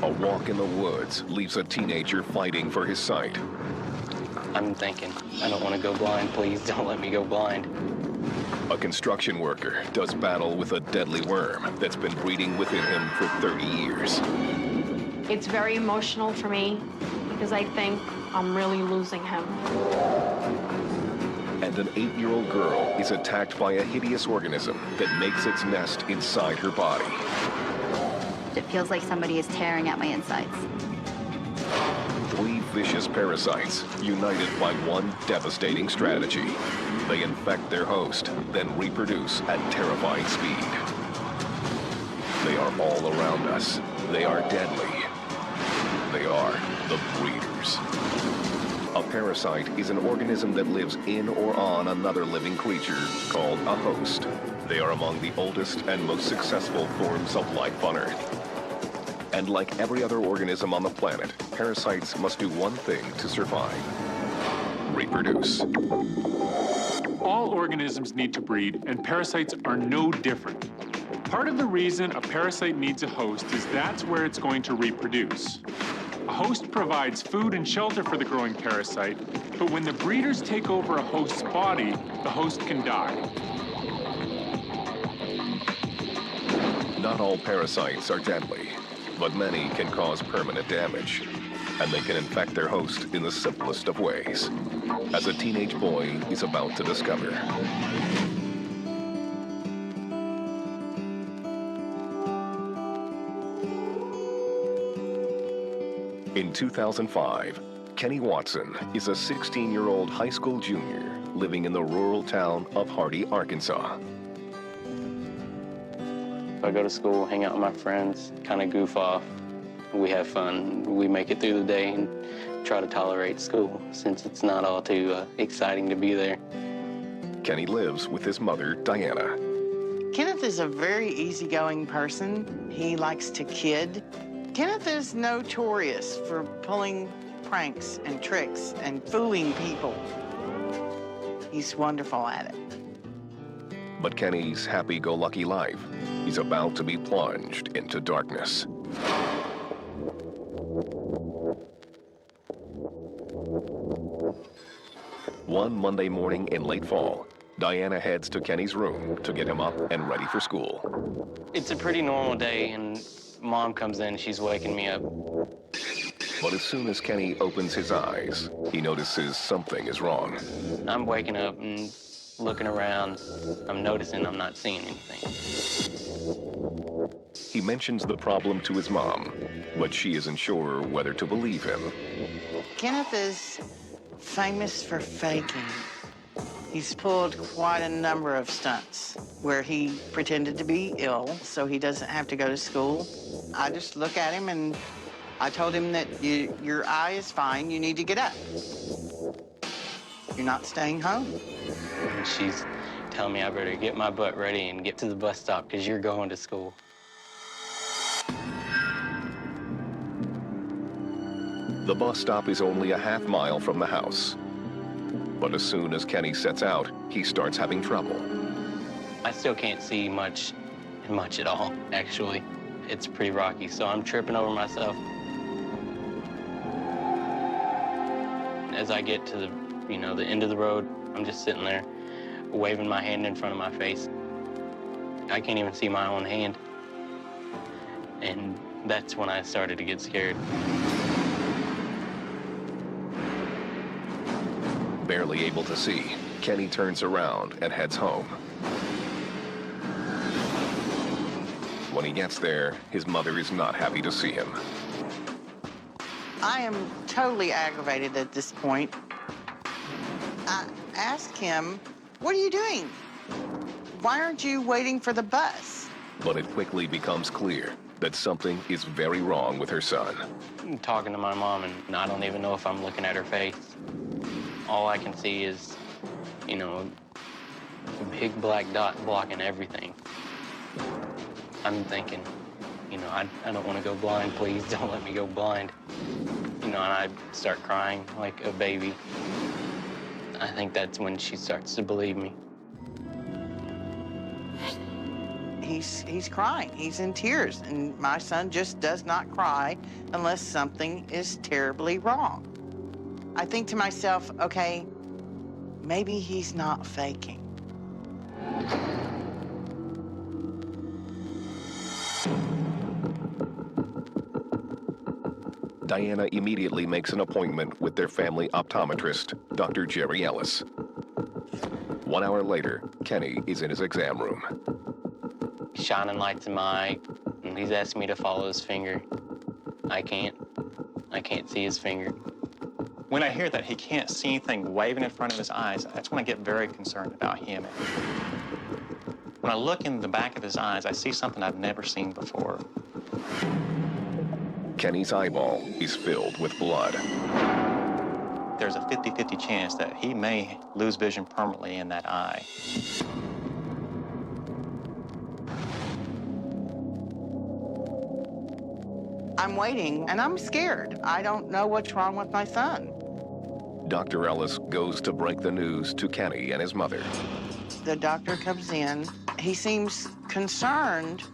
A walk in the woods leaves a teenager fighting for his sight. I'm thinking, I don't want to go blind. Please don't let me go blind. A construction worker does battle with a deadly worm that's been breeding within him for 30 years. It's very emotional for me because I think I'm really losing him. And an 8-year-old girl is attacked by a hideous organism that makes its nest inside her body. It feels like somebody is tearing at my insides. 3 vicious parasites united by one devastating strategy. They infect their host, then reproduce at terrifying speed. They are all around us. They are deadly. They are the breeders. A parasite is an organism that lives in or on another living creature called a host. They are among the oldest and most successful forms of life on Earth. And like every other organism on the planet, parasites must do one thing to survive: reproduce. All organisms need to breed, and parasites are no different. Part of the reason a parasite needs a host is that's where it's going to reproduce. A host provides food and shelter for the growing parasite, but when the breeders take over a host's body, the host can die. Not all parasites are deadly, but many can cause permanent damage, and they can infect their host in the simplest of ways, as a teenage boy is about to discover. In 2005, Kenny Watson is a 16-year-old high school junior living in the rural town of Hardy, Arkansas. I go to school, hang out with my friends, kind of goof off. We have fun. We make it through the day and try to tolerate school since it's not all too exciting to be there. Kenny lives with his mother, Diana. Kenneth is a very easygoing person. He likes to kid. Kenneth is notorious for pulling pranks and tricks and fooling people. He's wonderful at it. But Kenny's happy-go-lucky life is about to be plunged into darkness. One Monday morning in late fall, Diana heads to Kenny's room to get him up and ready for school. It's a pretty normal day, and Mom comes in, she's waking me up. But as soon as Kenny opens his eyes, he notices something is wrong. I'm waking up and looking around. I'm noticing I'm not seeing anything. He mentions the problem to his mom, but she isn't sure whether to believe him. Kenneth is famous for faking. He's pulled quite a number of stunts where he pretended to be ill so he doesn't have to go to school. I just look at him and I told him that your eye is fine, you need to get up. You're not staying home. And she's telling me I better get my butt ready and get to the bus stop because you're going to school. The bus stop is only a half mile from the house. But as soon as Kenny sets out, he starts having trouble. I still can't see much at all, actually. It's pretty rocky, so I'm tripping over myself. As I get to the end of the road, I'm just sitting there waving my hand in front of my face. I can't even see my own hand. And that's when I started to get scared. Barely able to see, Kenny turns around and heads home. When he gets there, his mother is not happy to see him. I am totally aggravated at this point. I asked him, "What are you doing? Why aren't you waiting for the bus?" But it quickly becomes clear that something is very wrong with her son. I'm talking to my mom, and I don't even know if I'm looking at her face. All I can see is, a big black dot blocking everything. I'm thinking, I don't want to go blind. Please don't let me go blind. And I start crying like a baby. I think that's when she starts to believe me. he's crying. He's in tears, and my son just does not cry unless something is terribly wrong. I think to myself, okay, maybe he's not faking. Diana immediately makes an appointment with their family optometrist, Dr. Jerry Ellis. 1 hour later, Kenny is in his exam room. Shining lights in my eye, and he's asking me to follow his finger. I can't see his finger. When I hear that he can't see anything waving in front of his eyes, that's when I get very concerned about him. When I look in the back of his eyes, I see something I've never seen before. Kenny's eyeball is filled with blood. There's a 50-50 chance that he may lose vision permanently in that eye. I'm waiting, and I'm scared. I don't know what's wrong with my son. Dr. Ellis goes to break the news to Kenny and his mother. The doctor comes in. He seems concerned,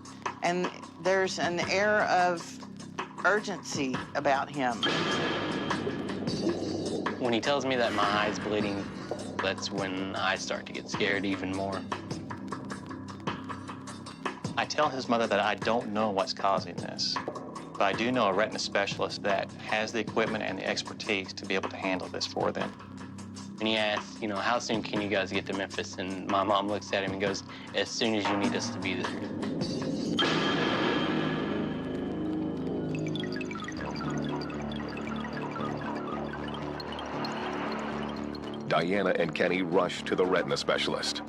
and there's an air of urgency about him. When he tells me that my eye's bleeding, that's when I start to get scared even more. I tell his mother that I don't know what's causing this, but I do know a retina specialist that has the equipment and the expertise to be able to handle this for them. And he asks, how soon can you guys get to Memphis? And my mom looks at him and goes, as soon as you need us to be there. Diana and Kenny rush to the retina specialist,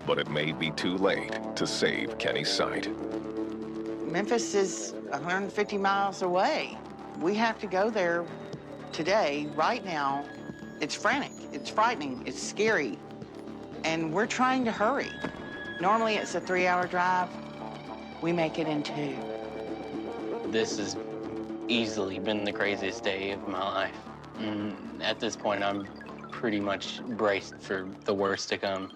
but it may be too late to save Kenny's sight. Memphis is 150 miles away. We have to go there today, right now. It's frantic, it's frightening, it's scary, and we're trying to hurry. Normally it's a 3-hour drive. We make it in 2. This has easily been the craziest day of my life. And at this point, I'm pretty much braced for the worst to come.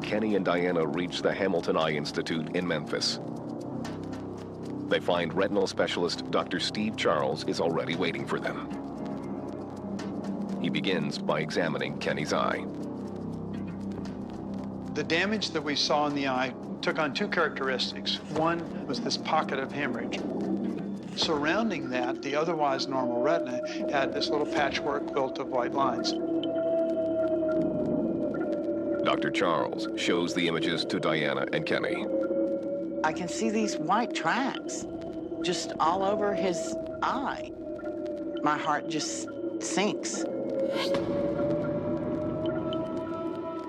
Kenny and Diana reach the Hamilton Eye Institute in Memphis. They find retinal specialist Dr. Steve Charles is already waiting for them. He begins by examining Kenny's eye. The damage that we saw in the eye took on 2 characteristics. One was this pocket of hemorrhage. Surrounding that, the otherwise normal retina had this little patchwork quilt of white lines. Dr. Charles shows the images to Diana and Kenny. I can see these white tracks just all over his eye. My heart just sinks.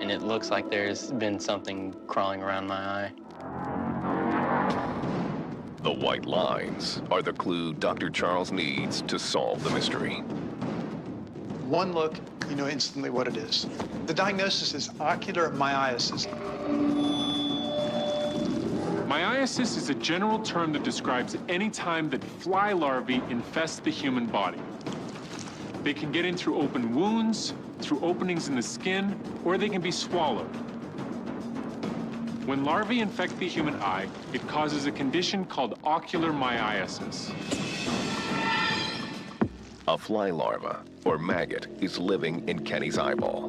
And it looks like there's been something crawling around my eye. The white lines are the clue Dr. Charles needs to solve the mystery. One look, you know instantly what it is. The diagnosis is ocular myiasis. Myiasis is a general term that describes any time that fly larvae infest the human body. They can get in through open wounds, through openings in the skin, or they can be swallowed. When larvae infect the human eye, it causes a condition called ocular myiasis. A fly larva, or maggot, is living in Kenny's eyeball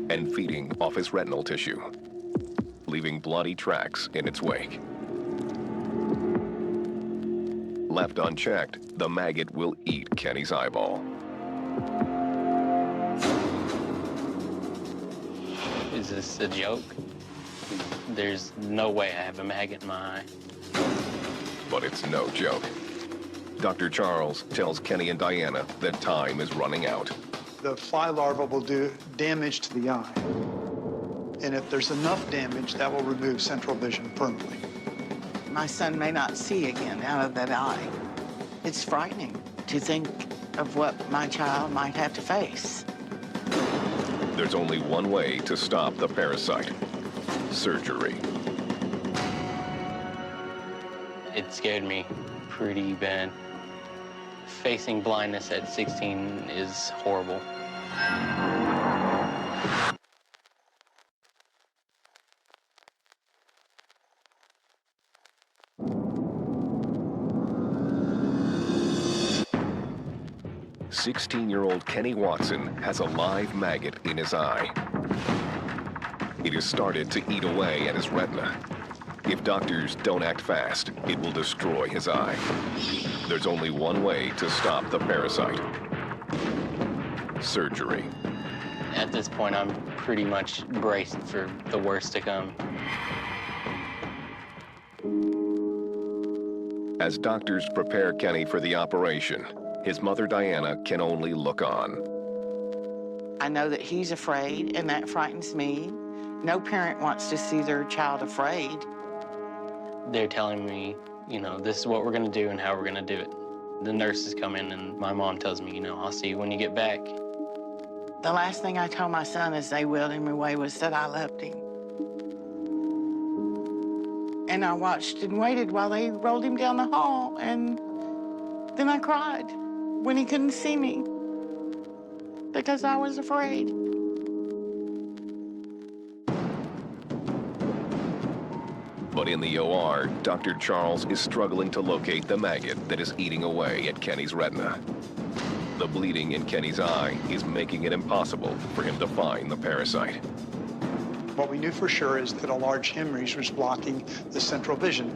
and feeding off his retinal tissue, leaving bloody tracks in its wake. Left unchecked, the maggot will eat Kenny's eyeball. Is this a joke? There's no way I have a maggot in my eye. But it's no joke. Dr. Charles tells Kenny and Diana that time is running out. The fly larva will do damage to the eye. And if there's enough damage, that will remove central vision permanently. My son may not see again out of that eye. It's frightening to think of what my child might have to face. There's only one way to stop the parasite: surgery. It scared me pretty bad. Facing blindness at 16 is horrible. 16-year-old Kenny Watson has a live maggot in his eye. It has started to eat away at his retina. If doctors don't act fast, it will destroy his eye. There's only one way to stop the parasite: surgery. At this point, I'm pretty much braced for the worst to come. As doctors prepare Kenny for the operation, his mother Diana can only look on. I know that he's afraid, and that frightens me. No parent wants to see their child afraid. They're telling me, this is what we're gonna do and how we're gonna do it. The nurses come in and my mom tells me, I'll see you when you get back. The last thing I told my son as they wheeled him away was that I loved him. And I watched and waited while they rolled him down the hall, and then I cried when he couldn't see me because I was afraid. But in the OR, Dr. Charles is struggling to locate the maggot that is eating away at Kenny's retina. The bleeding in Kenny's eye is making it impossible for him to find the parasite. What we knew for sure is that a large hemorrhage was blocking the central vision.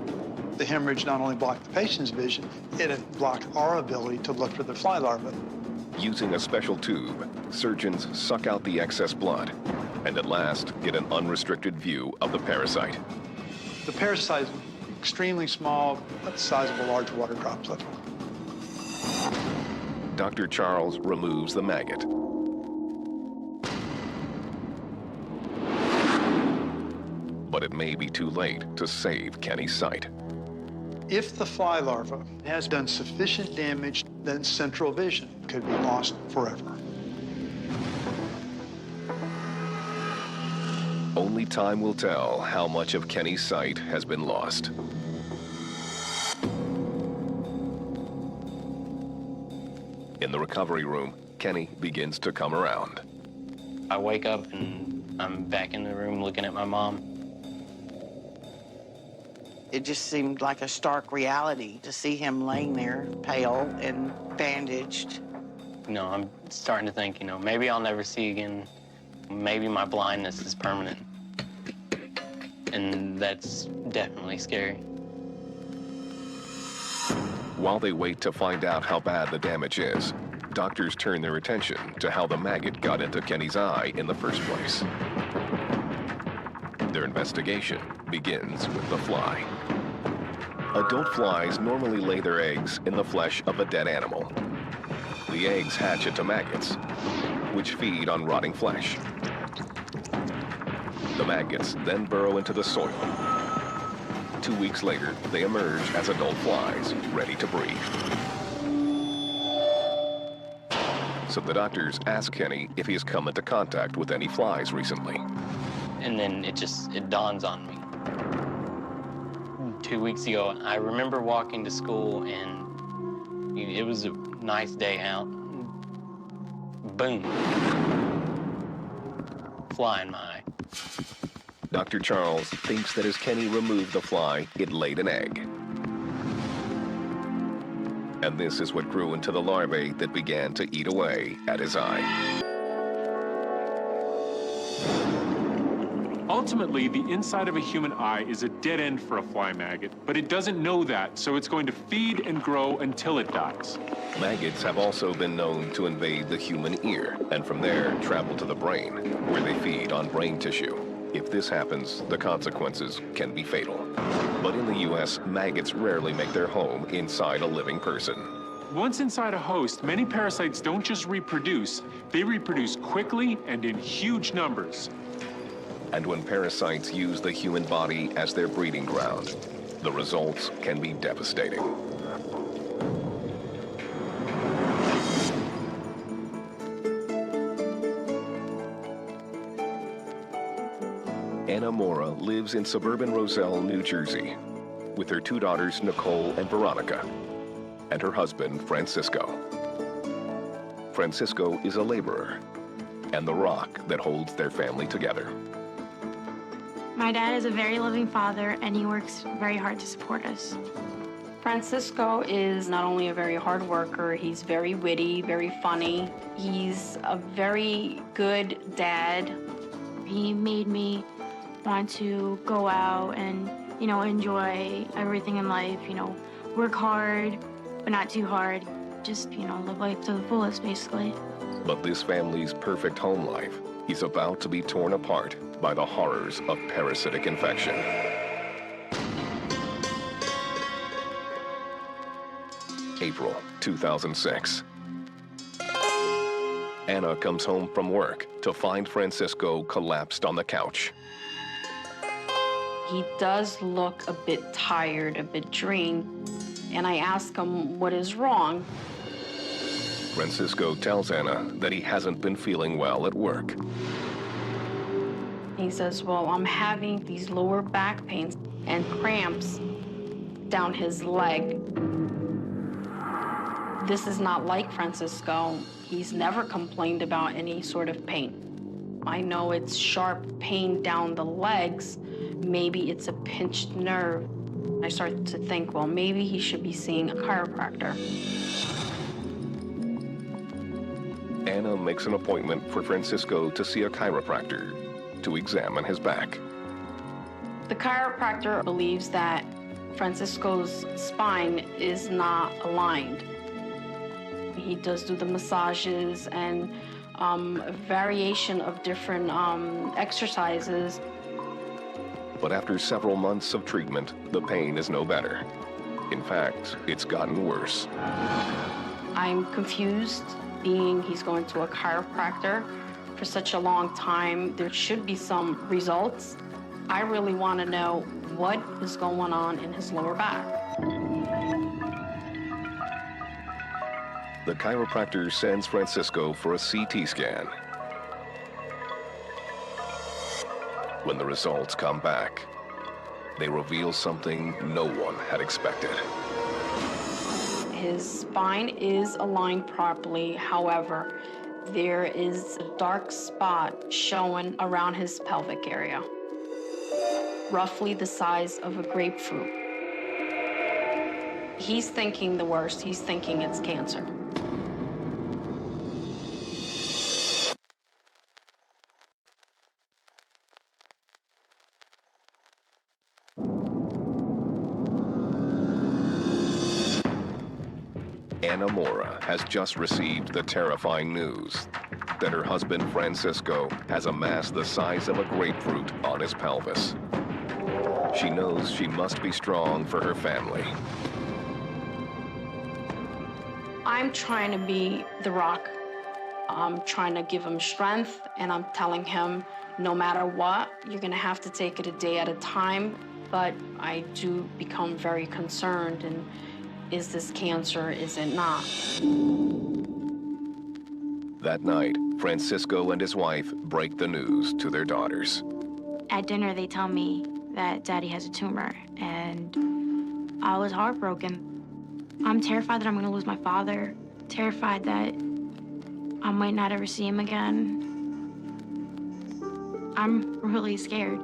The hemorrhage not only blocked the patient's vision, it had blocked our ability to look for the fly larvae. Using a special tube, surgeons suck out the excess blood and at last get an unrestricted view of the parasite. The parasite is extremely small, about the size of a large water droplet. Dr. Charles removes the maggot. But it may be too late to save Kenny's sight. If the fly larva has done sufficient damage, then central vision could be lost forever. Only time will tell how much of Kenny's sight has been lost. In the recovery room, Kenny begins to come around. I wake up and I'm back in the room looking at my mom. It just seemed like a stark reality to see him laying there, pale and bandaged. I'm starting to think, maybe I'll never see again. Maybe my blindness is permanent. And that's definitely scary. While they wait to find out how bad the damage is, doctors turn their attention to how the maggot got into Kenny's eye in the first place. Their investigation begins with the fly. Adult flies normally lay their eggs in the flesh of a dead animal. The eggs hatch into maggots, which feed on rotting flesh. The maggots then burrow into the soil. 2 weeks later, they emerge as adult flies, ready to breed. So the doctors ask Kenny if he has come into contact with any flies recently. And then it dawns on me. 2 weeks ago, I remember walking to school and it was a nice day out. Boom. Fly in my eye. Dr. Charles thinks that as Kenny removed the fly, it laid an egg. And this is what grew into the larvae that began to eat away at his eye. Ultimately, the inside of a human eye is a dead end for a fly maggot, but it doesn't know that, so it's going to feed and grow until it dies. Maggots have also been known to invade the human ear, and from there travel to the brain, where they feed on brain tissue. If this happens, the consequences can be fatal. But in the U.S., maggots rarely make their home inside a living person. Once inside a host, many parasites don't just reproduce, they reproduce quickly and in huge numbers. And when parasites use the human body as their breeding ground, the results can be devastating. Anna Mora lives in suburban Roselle, New Jersey, with her 2 daughters, Nicole and Veronica, and her husband, Francisco. Francisco is a laborer and the rock that holds their family together. My dad is a very loving father, and he works very hard to support us. Francisco is not only a very hard worker, he's very witty, very funny. He's a very good dad. He made me want to go out and, enjoy everything in life, work hard, but not too hard. Just, live life to the fullest, basically. But this family's perfect home life is about to be torn apart by the horrors of parasitic infection. April 2006. Anna comes home from work to find Francisco collapsed on the couch. He does look a bit tired, a bit drained, and I ask him what is wrong. Francisco tells Anna that he hasn't been feeling well at work. He says, well, I'm having these lower back pains and cramps down his leg. This is not like Francisco. He's never complained about any sort of pain. I know it's sharp pain down the legs. Maybe it's a pinched nerve. I start to think, well, maybe he should be seeing a chiropractor. Anna makes an appointment for Francisco to see a chiropractor to examine his back. The chiropractor believes that Francisco's spine is not aligned. He does do the massages and a variation of different exercises. But after several months of treatment, the pain is no better. In fact, it's gotten worse. I'm confused, being he's going to a chiropractor for such a long time. There should be some results. I really want to know what is going on in his lower back. The chiropractor sends Francisco for a CT scan. When the results come back, they reveal something no one had expected. His spine is aligned properly. However, there is a dark spot showing around his pelvic area, roughly the size of a grapefruit. He's thinking the worst. He's thinking it's cancer. Anna Mora has just received the terrifying news that her husband Francisco has a mass the size of a grapefruit on his pelvis. She knows she must be strong for her family. I'm trying to be the rock. I'm trying to give him strength, and I'm telling him, no matter what, you're gonna have to take it a day at a time. But I do become very concerned, and is this cancer, is it not? That night, Francisco and his wife break the news to their daughters. At dinner, they tell me that Daddy has a tumor, and I was heartbroken. I'm terrified that I'm gonna lose my father, terrified that I might not ever see him again. I'm really scared.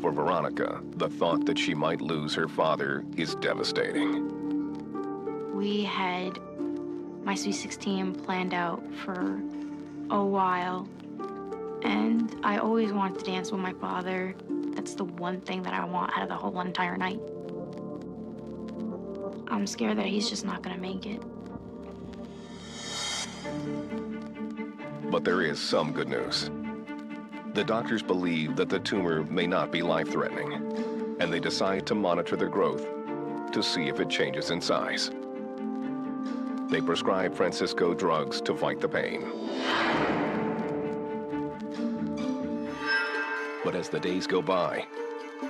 For Veronica, the thought that she might lose her father is devastating. We had my Sweet 16 planned out for a while, and I always wanted to dance with my father. That's the one thing that I want out of the whole entire night. I'm scared that he's just not gonna make it. But there is some good news. The doctors believe that the tumor may not be life-threatening, and they decide to monitor the growth to see if it changes in size. They prescribe Francisco drugs to fight the pain. But as the days go by,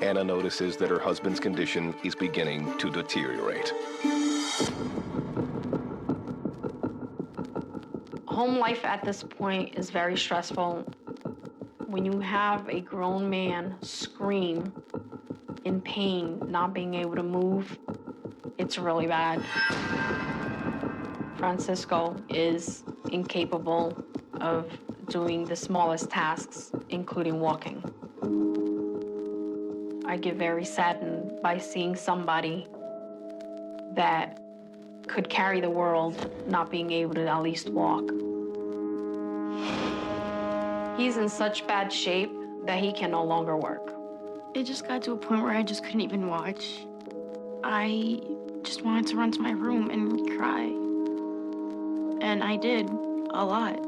Anna notices that her husband's condition is beginning to deteriorate. Home life at this point is very stressful. When you have a grown man scream in pain, not being able to move, it's really bad. Francisco is incapable of doing the smallest tasks, including walking. I get very saddened by seeing somebody that could carry the world not being able to at least walk. He's in such bad shape that he can no longer work. It just got to a point where I just couldn't even watch. I just wanted to run to my room and cry. And I did, a lot.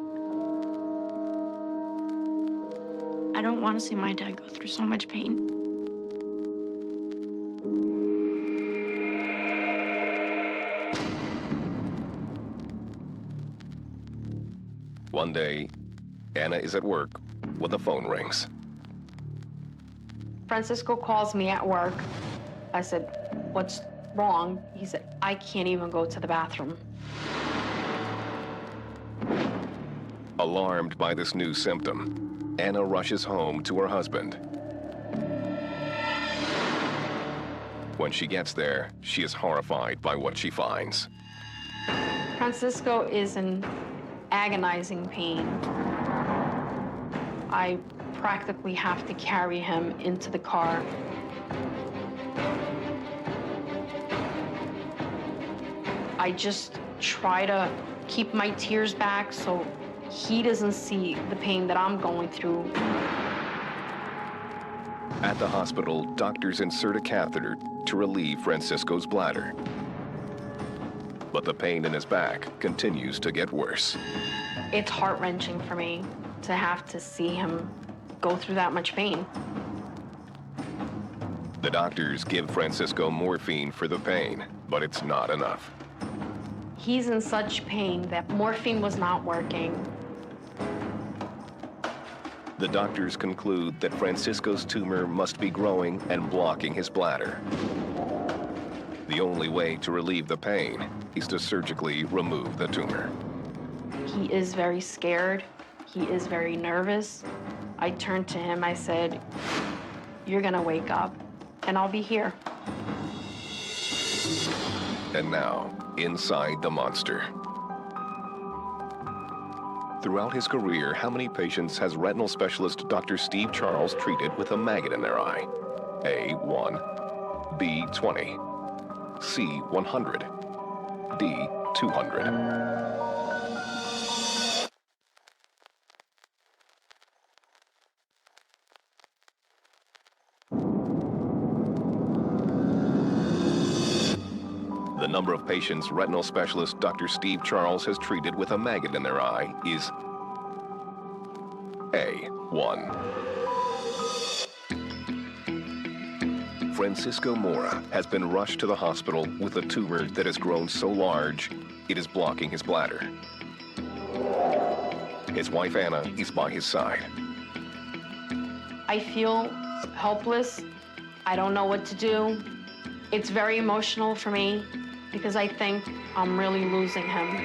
I don't want to see my dad go through so much pain. One day, Anna is at work when the phone rings. Francisco calls me at work. I said, "What's wrong?" He said, "I can't even go to the bathroom." Alarmed by this new symptom, Anna rushes home to her husband. When she gets there, she is horrified by what she finds. Francisco is in agonizing pain. I practically have to carry him into the car. I just try to keep my tears back so he doesn't see the pain that I'm going through. At the hospital, doctors insert a catheter to relieve Francisco's bladder. But the pain in his back continues to get worse. It's heart-wrenching for me to have to see him go through that much pain. The doctors give Francisco morphine for the pain, but it's not enough. He's in such pain that morphine was not working. The doctors conclude that Francisco's tumor must be growing and blocking his bladder. The only way to relieve the pain is to surgically remove the tumor. He is very scared. He is very nervous. I turned to him, I said, "You're gonna wake up, and I'll be here." And now, inside the monster. Throughout his career, how many patients has retinal specialist Dr. Steve Charles treated with a maggot in their eye? A1, B20, C100, D200. The number of patients retinal specialist Dr. Steve Charles has treated with a maggot in their eye is A1. Francisco Mora has been rushed to the hospital with a tumor that has grown so large it is blocking his bladder. His wife Anna is by his side. I feel helpless. I don't know what to do. It's very emotional for me because I think I'm really losing him.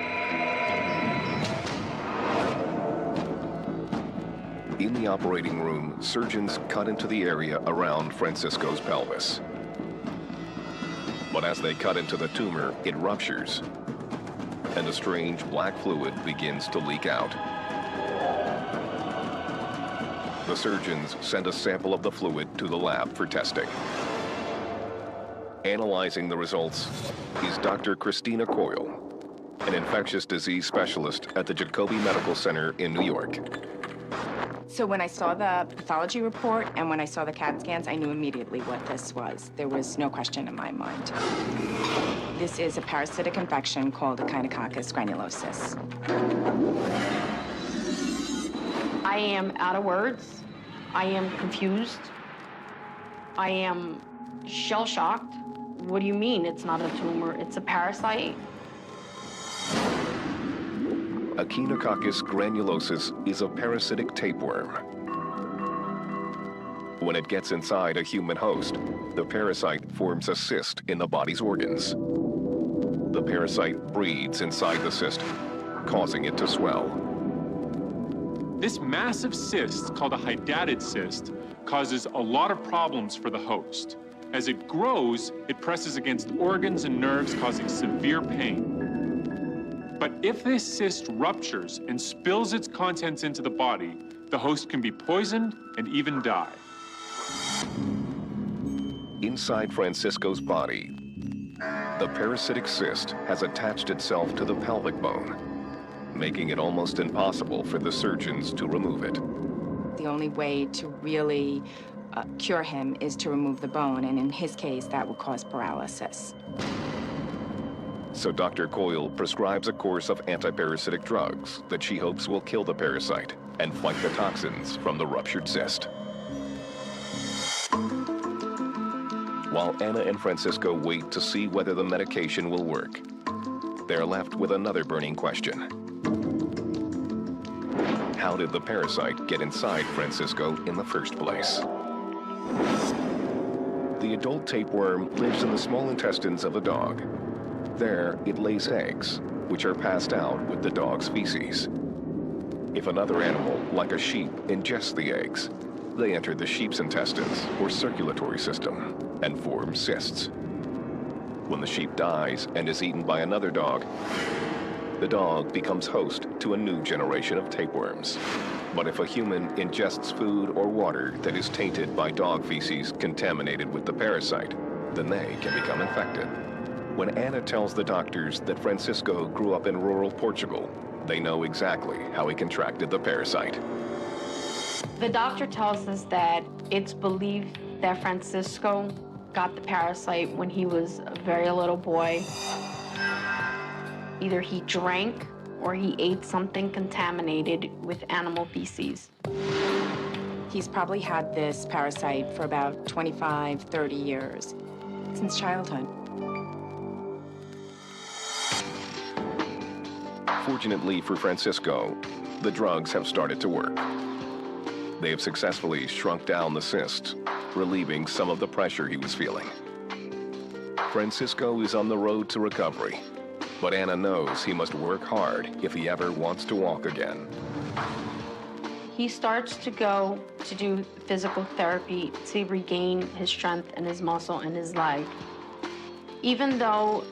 In the operating room, surgeons cut into the area around Francisco's pelvis. But as they cut into the tumor, it ruptures, and a strange black fluid begins to leak out. The surgeons send a sample of the fluid to the lab for testing. Analyzing the results is Dr. Christina Coyle, an infectious disease specialist at the Jacobi Medical Center in New York. So when I saw the pathology report and when I saw the CAT scans, I knew immediately what this was. There was no question in my mind. This is a parasitic infection called Echinococcus granulosus. I am out of words. I am confused. I am shell-shocked. What do you mean it's not a tumor? It's a parasite? Echinococcus granulosus is a parasitic tapeworm. When it gets inside a human host, the parasite forms a cyst in the body's organs. The parasite breeds inside the cyst, causing it to swell. This massive cyst, called a hydatid cyst, causes a lot of problems for the host. As it grows, it presses against organs and nerves, causing severe pain. But if this cyst ruptures and spills its contents into the body, the host can be poisoned and even die. Inside Francisco's body, the parasitic cyst has attached itself to the pelvic bone, making it almost impossible for the surgeons to remove it. The only way to really cure him is to remove the bone, and in his case, that would cause paralysis. So Dr. Coyle prescribes a course of antiparasitic drugs that she hopes will kill the parasite and fight the toxins from the ruptured cyst. While Anna and Francisco wait to see whether the medication will work, they're left with another burning question. How did the parasite get inside Francisco in the first place? The adult tapeworm lives in the small intestines of a dog. There, it lays eggs, which are passed out with the dog's feces. If another animal, like a sheep, ingests the eggs, they enter the sheep's intestines or circulatory system and form cysts. When the sheep dies and is eaten by another dog, the dog becomes host to a new generation of tapeworms. But if a human ingests food or water that is tainted by dog feces contaminated with the parasite, then they can become infected. When Anna tells the doctors that Francisco grew up in rural Portugal, they know exactly how he contracted the parasite. The doctor tells us that it's believed that Francisco got the parasite when he was a very little boy. Either he drank or he ate something contaminated with animal feces. He's probably had this parasite for about 25, 30 years, since childhood. Fortunately for Francisco, the drugs have started to work. They have successfully shrunk down the cyst, relieving some of the pressure he was feeling. Francisco is on the road to recovery, but Anna knows he must work hard if he ever wants to walk again. He starts to go to do physical therapy to regain his strength and his muscle in his leg. Even though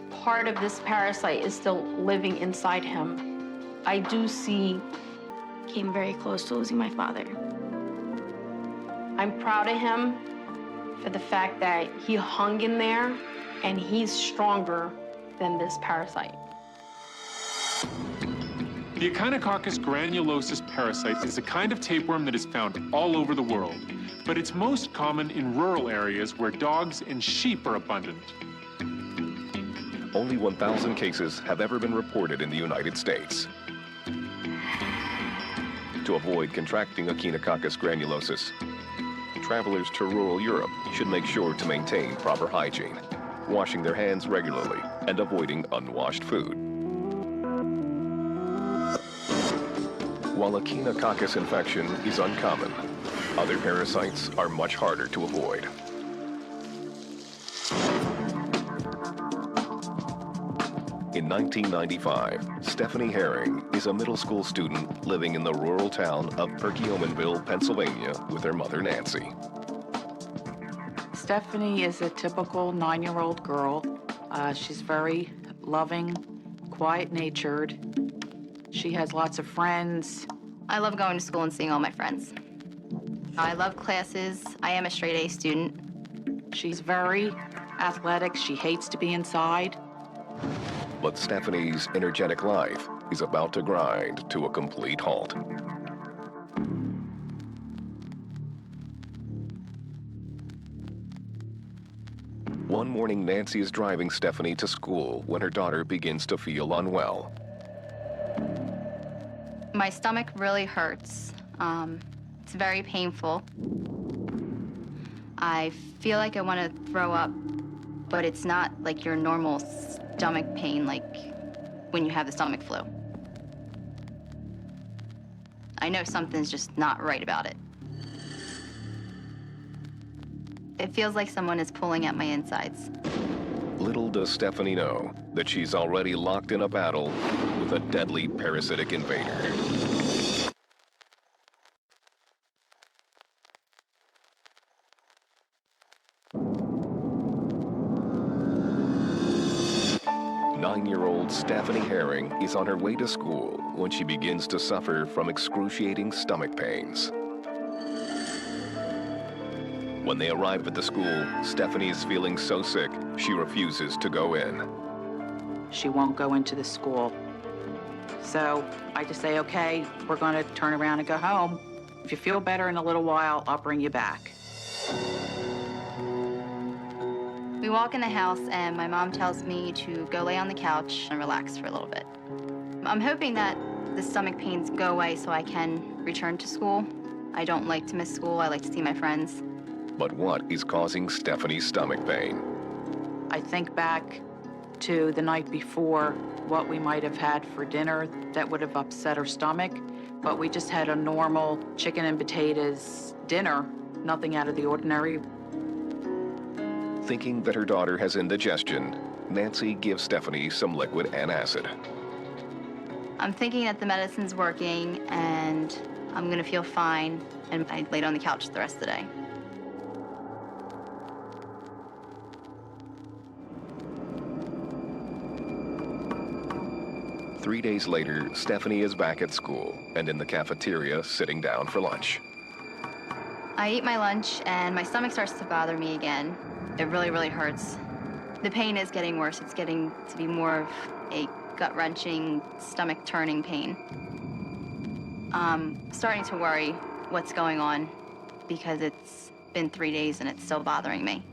part of this parasite is still living inside him, I do see Came very close to losing my father. I'm proud of him for the fact that he hung in there and he's stronger than this parasite. The Echinococcus granulosus parasite is a kind of tapeworm that is found all over the world, but it's most common in rural areas where dogs and sheep are abundant. Only 1,000 cases have ever been reported in the United States. To avoid contracting Echinococcus granulosus, travelers to rural Europe should make sure to maintain proper hygiene, washing their hands regularly and avoiding unwashed food. While Echinococcus infection is uncommon, other parasites are much harder to avoid. In 1995, Stephanie Herring is a middle school student living in the rural town of Perkiomenville, Pennsylvania, with her mother, Nancy. Stephanie is a typical 9-year-old girl. She's very loving, quiet-natured. She has lots of friends. I love going to school and seeing all my friends. I love classes. I am a straight A student. She's very athletic. She hates to be inside. But Stephanie's energetic life is about to grind to a complete halt. One morning, Nancy is driving Stephanie to school when her daughter begins to feel unwell. My stomach really hurts. It's very painful. I feel like I want to throw up, but it's not like your normal stomach pain like when you have the stomach flu. I know something's just not right about it. It feels like someone is pulling at my insides. Little does Stephanie know that she's already locked in a battle with a deadly parasitic invader. Nine-year-old Stephanie Herring is on her way to school when she begins to suffer from excruciating stomach pains. When they arrive at the school, Stephanie is feeling so sick, she refuses to go in. She won't go into the school. So I just say, okay, we're going to turn around and go home. If you feel better in a little while, I'll bring you back. We walk in the house and my mom tells me to go lay on the couch and relax for a little bit. I'm hoping that the stomach pains go away so I can return to school. I don't like to miss school. I like to see my friends. But what is causing Stephanie's stomach pain? I think back to the night before, what we might have had for dinner that would have upset her stomach, but we just had a normal chicken and potatoes dinner, nothing out of the ordinary. Thinking that her daughter has indigestion, Nancy gives Stephanie some liquid antacid. I'm thinking that the medicine's working and I'm gonna feel fine, and I laid on the couch the rest of the day. Three days later, Stephanie is back at school and in the cafeteria sitting down for lunch. I eat my lunch and my stomach starts to bother me again. It really, really hurts. The pain is getting worse. It's getting to be more of a gut-wrenching, stomach-turning pain. I'm starting to worry what's going on because it's been 3 days and it's still bothering me.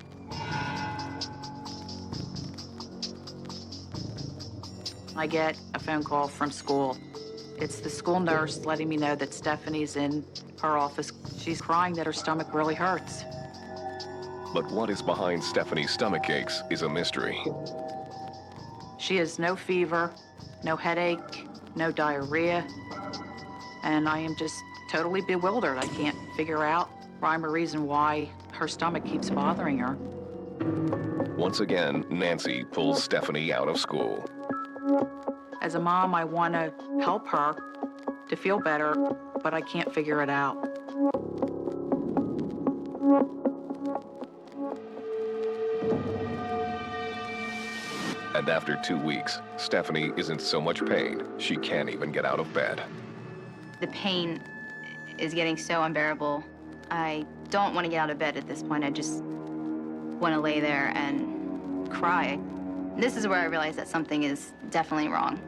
I get a phone call from school. It's the school nurse letting me know that Stephanie's in her office. She's crying that her stomach really hurts. But what is behind Stephanie's stomach aches is a mystery. She has no fever, no headache, no diarrhea, and I am just totally bewildered. I can't figure out rhyme or reason why her stomach keeps bothering her. Once again, Nancy pulls Stephanie out of school. As a mom, I want to help her to feel better, but I can't figure it out. And after 2 weeks, Stephanie is in so much pain, she can't even get out of bed. The pain is getting so unbearable. I don't want to get out of bed at this point. I just want to lay there and cry. This is where I realize that something is definitely wrong.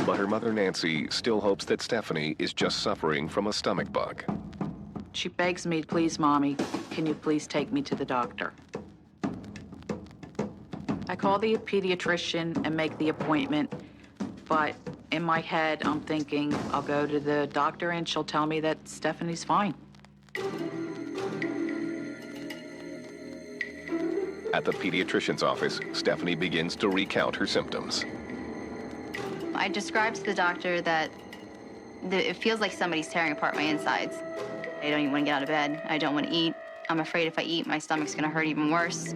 But her mother, Nancy, still hopes that Stephanie is just suffering from a stomach bug. She begs me, please, Mommy, can you please take me to the doctor? I call the pediatrician and make the appointment, but in my head, I'm thinking I'll go to the doctor and she'll tell me that Stephanie's fine. At the pediatrician's office, Stephanie begins to recount her symptoms. I described to the doctor that it feels like somebody's tearing apart my insides. I don't even want to get out of bed. I don't want to eat. I'm afraid if I eat, my stomach's going to hurt even worse.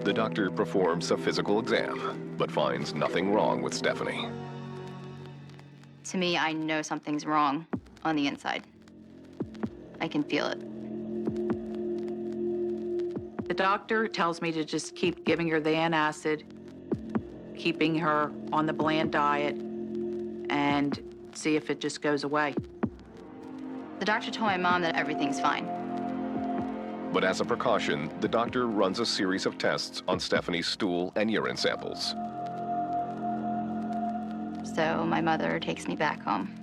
The doctor performs a physical exam, but finds nothing wrong with Stephanie. To me, I know something's wrong on the inside. I can feel it. The doctor tells me to just keep giving her the antacid, keeping her on the bland diet, and see if it just goes away. The doctor told my mom that everything's fine. But as a precaution, the doctor runs a series of tests on Stephanie's stool and urine samples. So my mother takes me back home.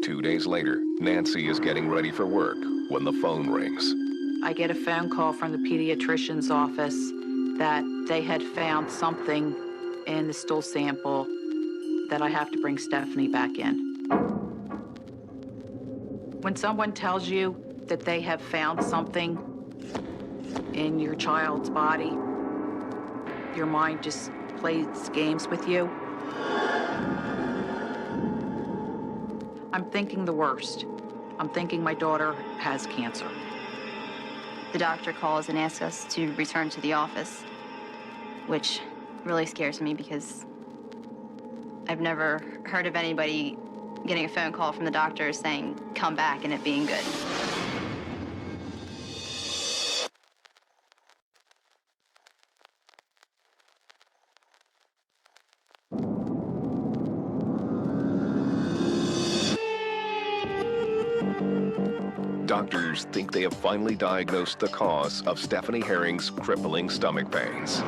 Two days later, Nancy is getting ready for work when the phone rings. I get a phone call from the pediatrician's office that they had found something in the stool sample that I have to bring Stephanie back in. When someone tells you that they have found something in your child's body, your mind just plays games with you. I'm thinking the worst. I'm thinking my daughter has cancer. The doctor calls and asks us to return to the office, which really scares me because I've never heard of anybody getting a phone call from the doctor saying, come back, and it being good. doctors think they have finally diagnosed the cause of Stephanie Herring's crippling stomach pains.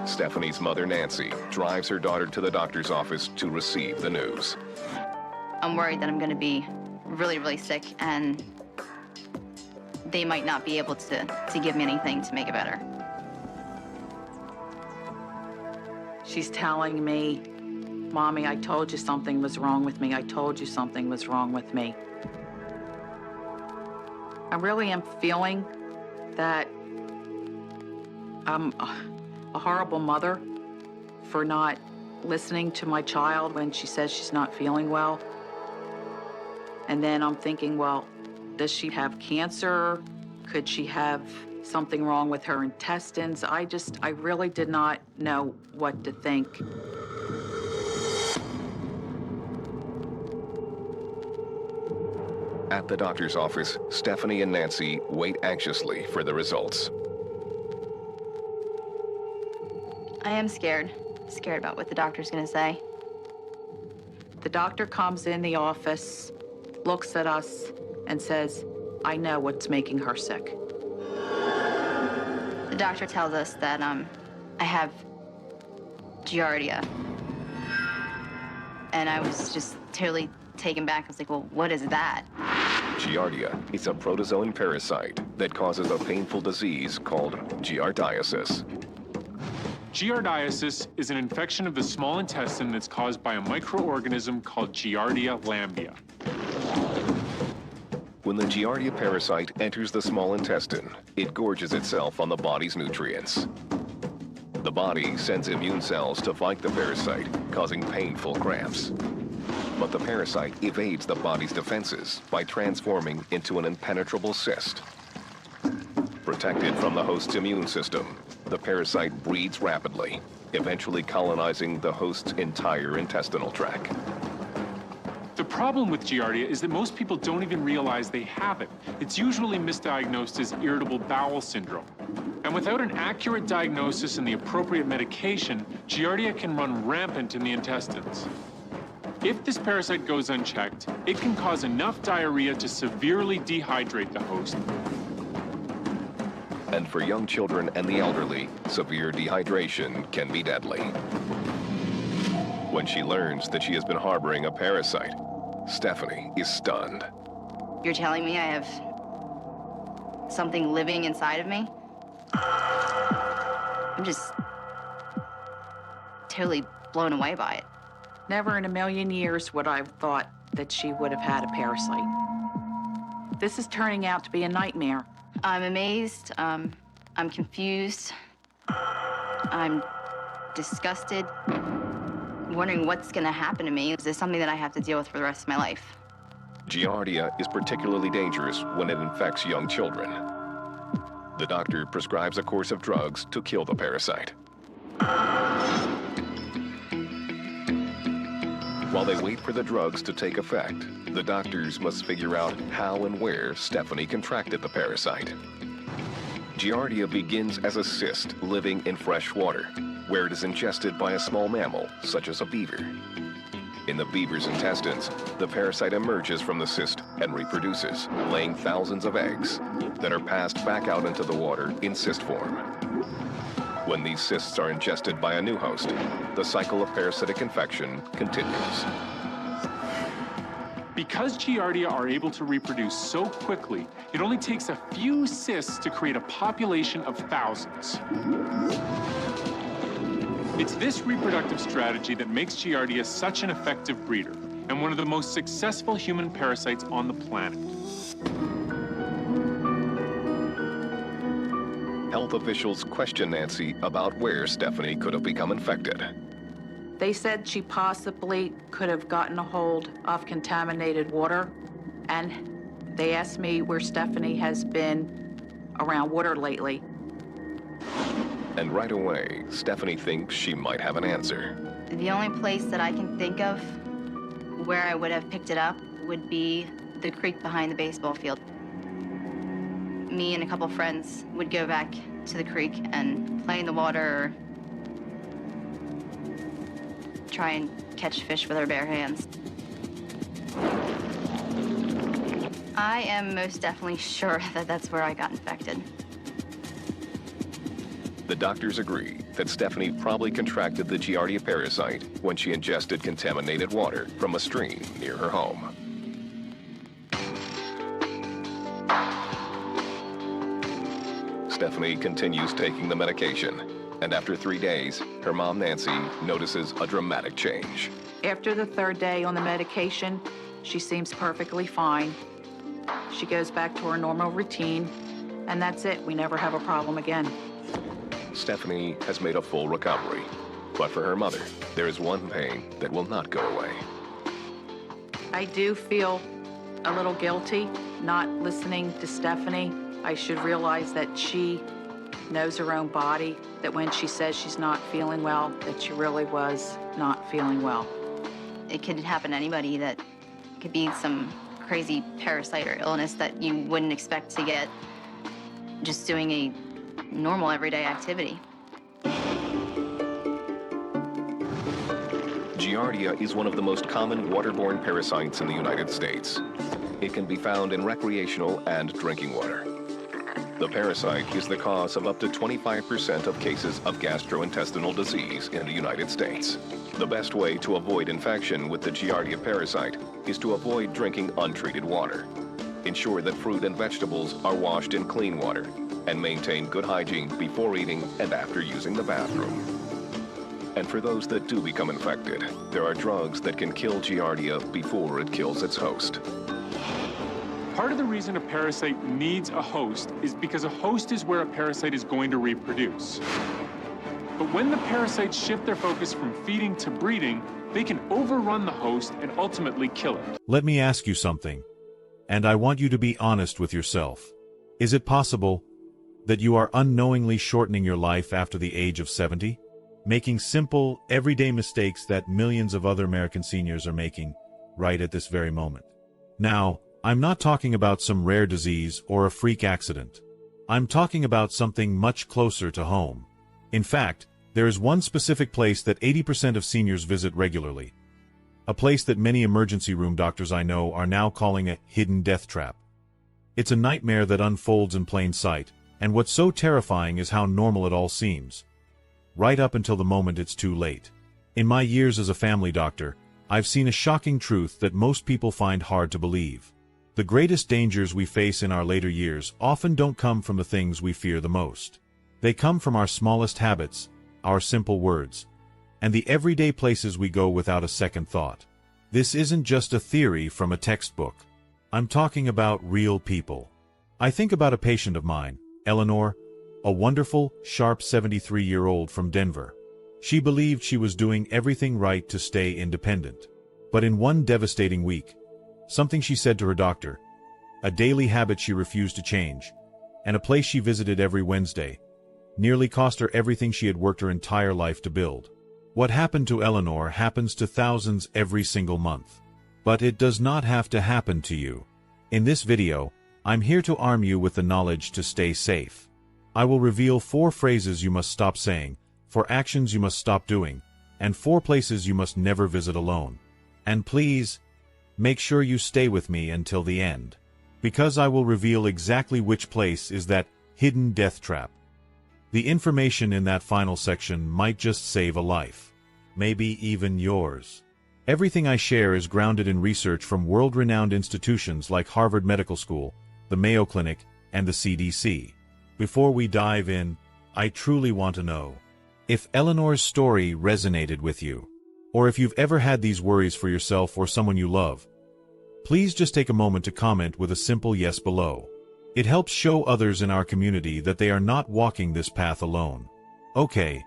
Stephanie's mother, Nancy, drives her daughter to the doctor's office to receive the news. I'm worried that I'm going to be really, really sick, and they might not be able to give me anything to make it better. She's telling me, Mommy, I told you something was wrong with me. I told you something was wrong with me. I really am feeling that I'm a horrible mother for not listening to my child when she says she's not feeling well. And then I'm thinking, well, does she have cancer? Could she have something wrong with her intestines? I really did not know what to think. At the doctor's office, Stephanie and Nancy wait anxiously for the results. I am scared about what the doctor's going to say. The doctor comes in the office, looks at us, and says, I know what's making her sick. The doctor tells us that I have Giardia. And I was just totally taken back. I was like, well, what is that? Giardia is a protozoan parasite that causes a painful disease called giardiasis. Giardiasis is an infection of the small intestine that's caused by a microorganism called Giardia lamblia. When the Giardia parasite enters the small intestine, it gorges itself on the body's nutrients. The body sends immune cells to fight the parasite, causing painful cramps. But the parasite evades the body's defenses by transforming into an impenetrable cyst. Protected from the host's immune system, the parasite breeds rapidly, eventually colonizing the host's entire intestinal tract. The problem with Giardia is that most people don't even realize they have it. It's usually misdiagnosed as irritable bowel syndrome. And without an accurate diagnosis and the appropriate medication, Giardia can run rampant in the intestines. If this parasite goes unchecked, it can cause enough diarrhea to severely dehydrate the host. And for young children and the elderly, severe dehydration can be deadly. When she learns that she has been harboring a parasite, Stephanie is stunned. You're telling me I have something living inside of me? I'm just totally blown away by it. Never in a million years would I have thought that she would have had a parasite. This is turning out to be a nightmare. I'm amazed, I'm confused, I'm disgusted, wondering what's gonna happen to me. Is this something that I have to deal with for the rest of my life? Giardia is particularly dangerous when it infects young children. The doctor prescribes a course of drugs to kill the parasite. While they wait for the drugs to take effect, the doctors must figure out how and where Stephanie contracted the parasite. Giardia begins as a cyst living in fresh water, where it is ingested by a small mammal, such as a beaver. In the beaver's intestines, the parasite emerges from the cyst and reproduces, laying thousands of eggs that are passed back out into the water in cyst form. When these cysts are ingested by a new host, the cycle of parasitic infection continues. Because Giardia are able to reproduce so quickly, it only takes a few cysts to create a population of thousands. It's this reproductive strategy that makes Giardia such an effective breeder and one of the most successful human parasites on the planet. Health officials question Nancy about where Stephanie could have become infected. They said she possibly could have gotten a hold of contaminated water, and they asked me where Stephanie has been around water lately. And right away, Stephanie thinks she might have an answer. The only place that I can think of where I would have picked it up would be the creek behind the baseball field. Me and a couple friends would go back to the creek and play in the water or try and catch fish with our bare hands. I am most definitely sure that that's where I got infected. The doctors agree that Stephanie probably contracted the Giardia parasite when she ingested contaminated water from a stream near her home. Stephanie continues taking the medication, and after 3 days, her mom, Nancy, notices a dramatic change. After the third day on the medication, she seems perfectly fine. She goes back to her normal routine, and that's it. We never have a problem again. Stephanie has made a full recovery, but for her mother, there is one pain that will not go away. I do feel a little guilty not listening to Stephanie. I should realize that she knows her own body, that when she says she's not feeling well, that she really was not feeling well. It could happen to anybody. That could be some crazy parasite or illness that you wouldn't expect to get just doing a normal everyday activity. Giardia is one of the most common waterborne parasites in the United States. It can be found in recreational and drinking water. The parasite is the cause of up to 25% of cases of gastrointestinal disease in the United States. The best way to avoid infection with the Giardia parasite is to avoid drinking untreated water. Ensure that fruit and vegetables are washed in clean water, and maintain good hygiene before eating and after using the bathroom. And for those that do become infected, there are drugs that can kill Giardia before it kills its host. Part of the reason a parasite needs a host is because a host is where a parasite is going to reproduce. But when the parasites shift their focus from feeding to breeding, they can overrun the host and ultimately kill it. Let me ask you something, and I want you to be honest with yourself. Is it possible that you are unknowingly shortening your life after the age of 70? Making simple, everyday mistakes that millions of other American seniors are making right at this very moment. Now, I'm not talking about some rare disease or a freak accident. I'm talking about something much closer to home. In fact, there is one specific place that 80% of seniors visit regularly. A place that many emergency room doctors I know are now calling a hidden death trap. It's a nightmare that unfolds in plain sight, and what's so terrifying is how normal it all seems. Right up until the moment it's too late. In my years as a family doctor, I've seen a shocking truth that most people find hard to believe. The greatest dangers we face in our later years often don't come from the things we fear the most. They come from our smallest habits, our simple words, and the everyday places we go without a second thought. This isn't just a theory from a textbook. I'm talking about real people. I think about a patient of mine, Eleanor, a wonderful, sharp 73-year-old from Denver. She believed she was doing everything right to stay independent. But in one devastating week, something she said to her doctor, a daily habit she refused to change, and a place she visited every Wednesday, nearly cost her everything she had worked her entire life to build. What happened to Eleanor happens to thousands every single month. But it does not have to happen to you. In this video, I'm here to arm you with the knowledge to stay safe. I will reveal 4 phrases you must stop saying, 4 actions you must stop doing, and 4 places you must never visit alone. And please, make sure you stay with me until the end, because I will reveal exactly which place is that hidden death trap. The information in that final section might just save a life, maybe even yours. Everything I share is grounded in research from world-renowned institutions like Harvard Medical School, the Mayo Clinic, and the CDC. Before we dive in, I truly want to know if Eleanor's story resonated with you, or if you've ever had these worries for yourself or someone you love. Please just take a moment to comment with a simple yes below. It helps show others in our community that they are not walking this path alone. Okay,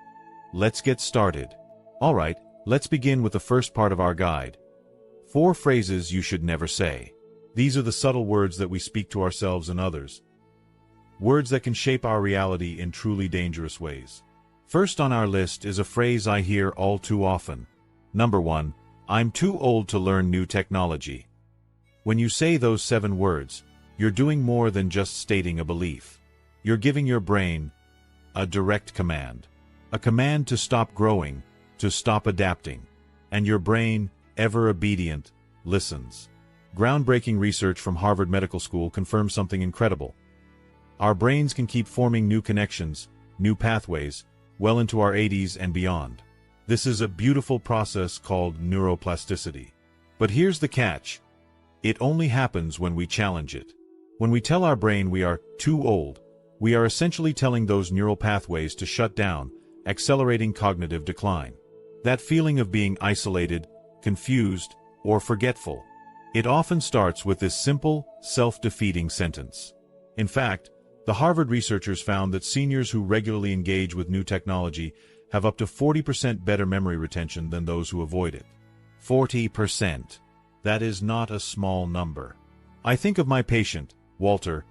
let's get started. Alright, let's begin with the first part of our guide. 4 phrases you should never say. These are the subtle words that we speak to ourselves and others. Words that can shape our reality in truly dangerous ways. First on our list is a phrase I hear all too often. Number 1, I'm too old to learn new technology. When you say those 7 words, you're doing more than just stating a belief. You're giving your brain a direct command. A command to stop growing, to stop adapting. And your brain, ever obedient, listens. Groundbreaking research from Harvard Medical School confirms something incredible. Our brains can keep forming new connections, new pathways, well into our 80s and beyond. This is a beautiful process called neuroplasticity. But here's the catch. It only happens when we challenge it. When we tell our brain we are too old, we are essentially telling those neural pathways to shut down, accelerating cognitive decline. That feeling of being isolated, confused, or forgetful. It often starts with this simple, self-defeating sentence. In fact, the Harvard researchers found that seniors who regularly engage with new technology have up to 40% better memory retention than those who avoid it. 40%. That is not a small number. I think of my patient, Walter,